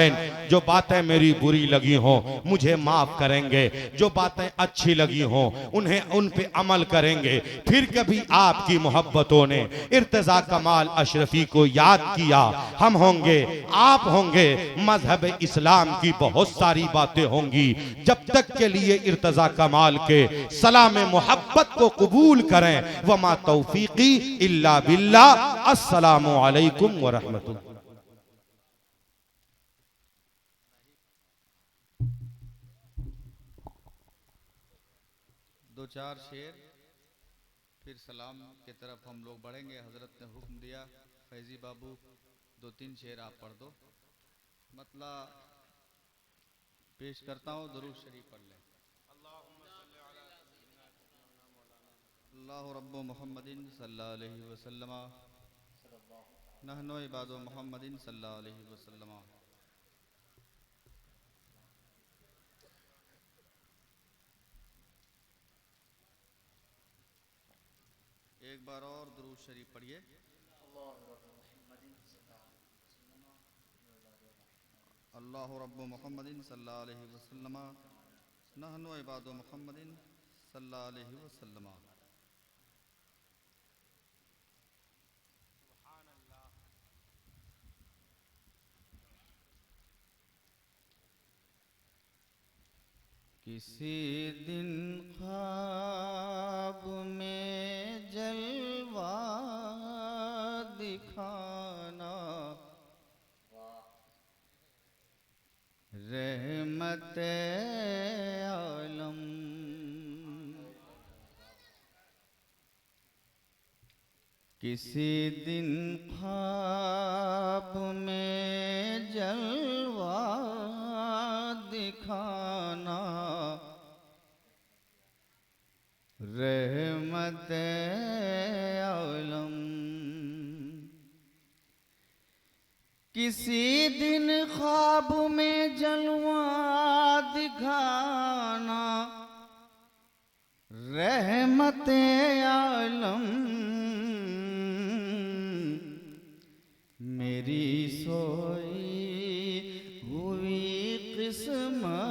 जो बातें मेरी बुरी लगी हों मुझे माफ करेंगे, जो बातें अच्छी लगी हों उन्हें उन पे अमल करेंगे। फिर कभी आपकी मोहब्बतों ने इर्तजा कमाल अशरफी को याद किया, हम होंगे, आप होंगे, मजहब इस्लाम की बहुत सारी बातें होंगी। जब तक के लिए इर्तजा कमाल के सलाम मोहब्बत को कबूल करें। वमा तौफीकी इल्ला बिल्लाह। अस्सलामु अलैकुम व रहमतुल्लाह। दो चार शेर फिर सलाम की तरफ हम लोग बढ़ेंगे। हजरत ने हुक्म दिया, फैजी बाबू दो तीन शेर आप पढ़ दो। मतलब पेश करता हूँ, दुरूद शरीफ पढ़ लें। अल्लाह रब्बु मुहम्मदिन सल्लल्लाहु अलैहि वसल्लम। नहनो इबादो मुहम्मदिन सल्लल्लाहु अलैहि वसल्लम। एक बार और दुरूद शरीफ पढ़िए। अल्लाहु रब्बु मुहम्मदिन सल्लल्लाहु अलैहि वसल्लम नहनु इबादु मुहम्मदिन सल्लल्लाहु अलैहि वसल्लम। किसी दिन ख्वाब में जलवा दिखाना, रहमते आलम। किसी दिन ख्वाब में जलवा दिखाना, रहमते आलम। किसी दिन ख्वाब में जलवा दिखाना, रहमते आलम। मेरी सोई हुई किस्मत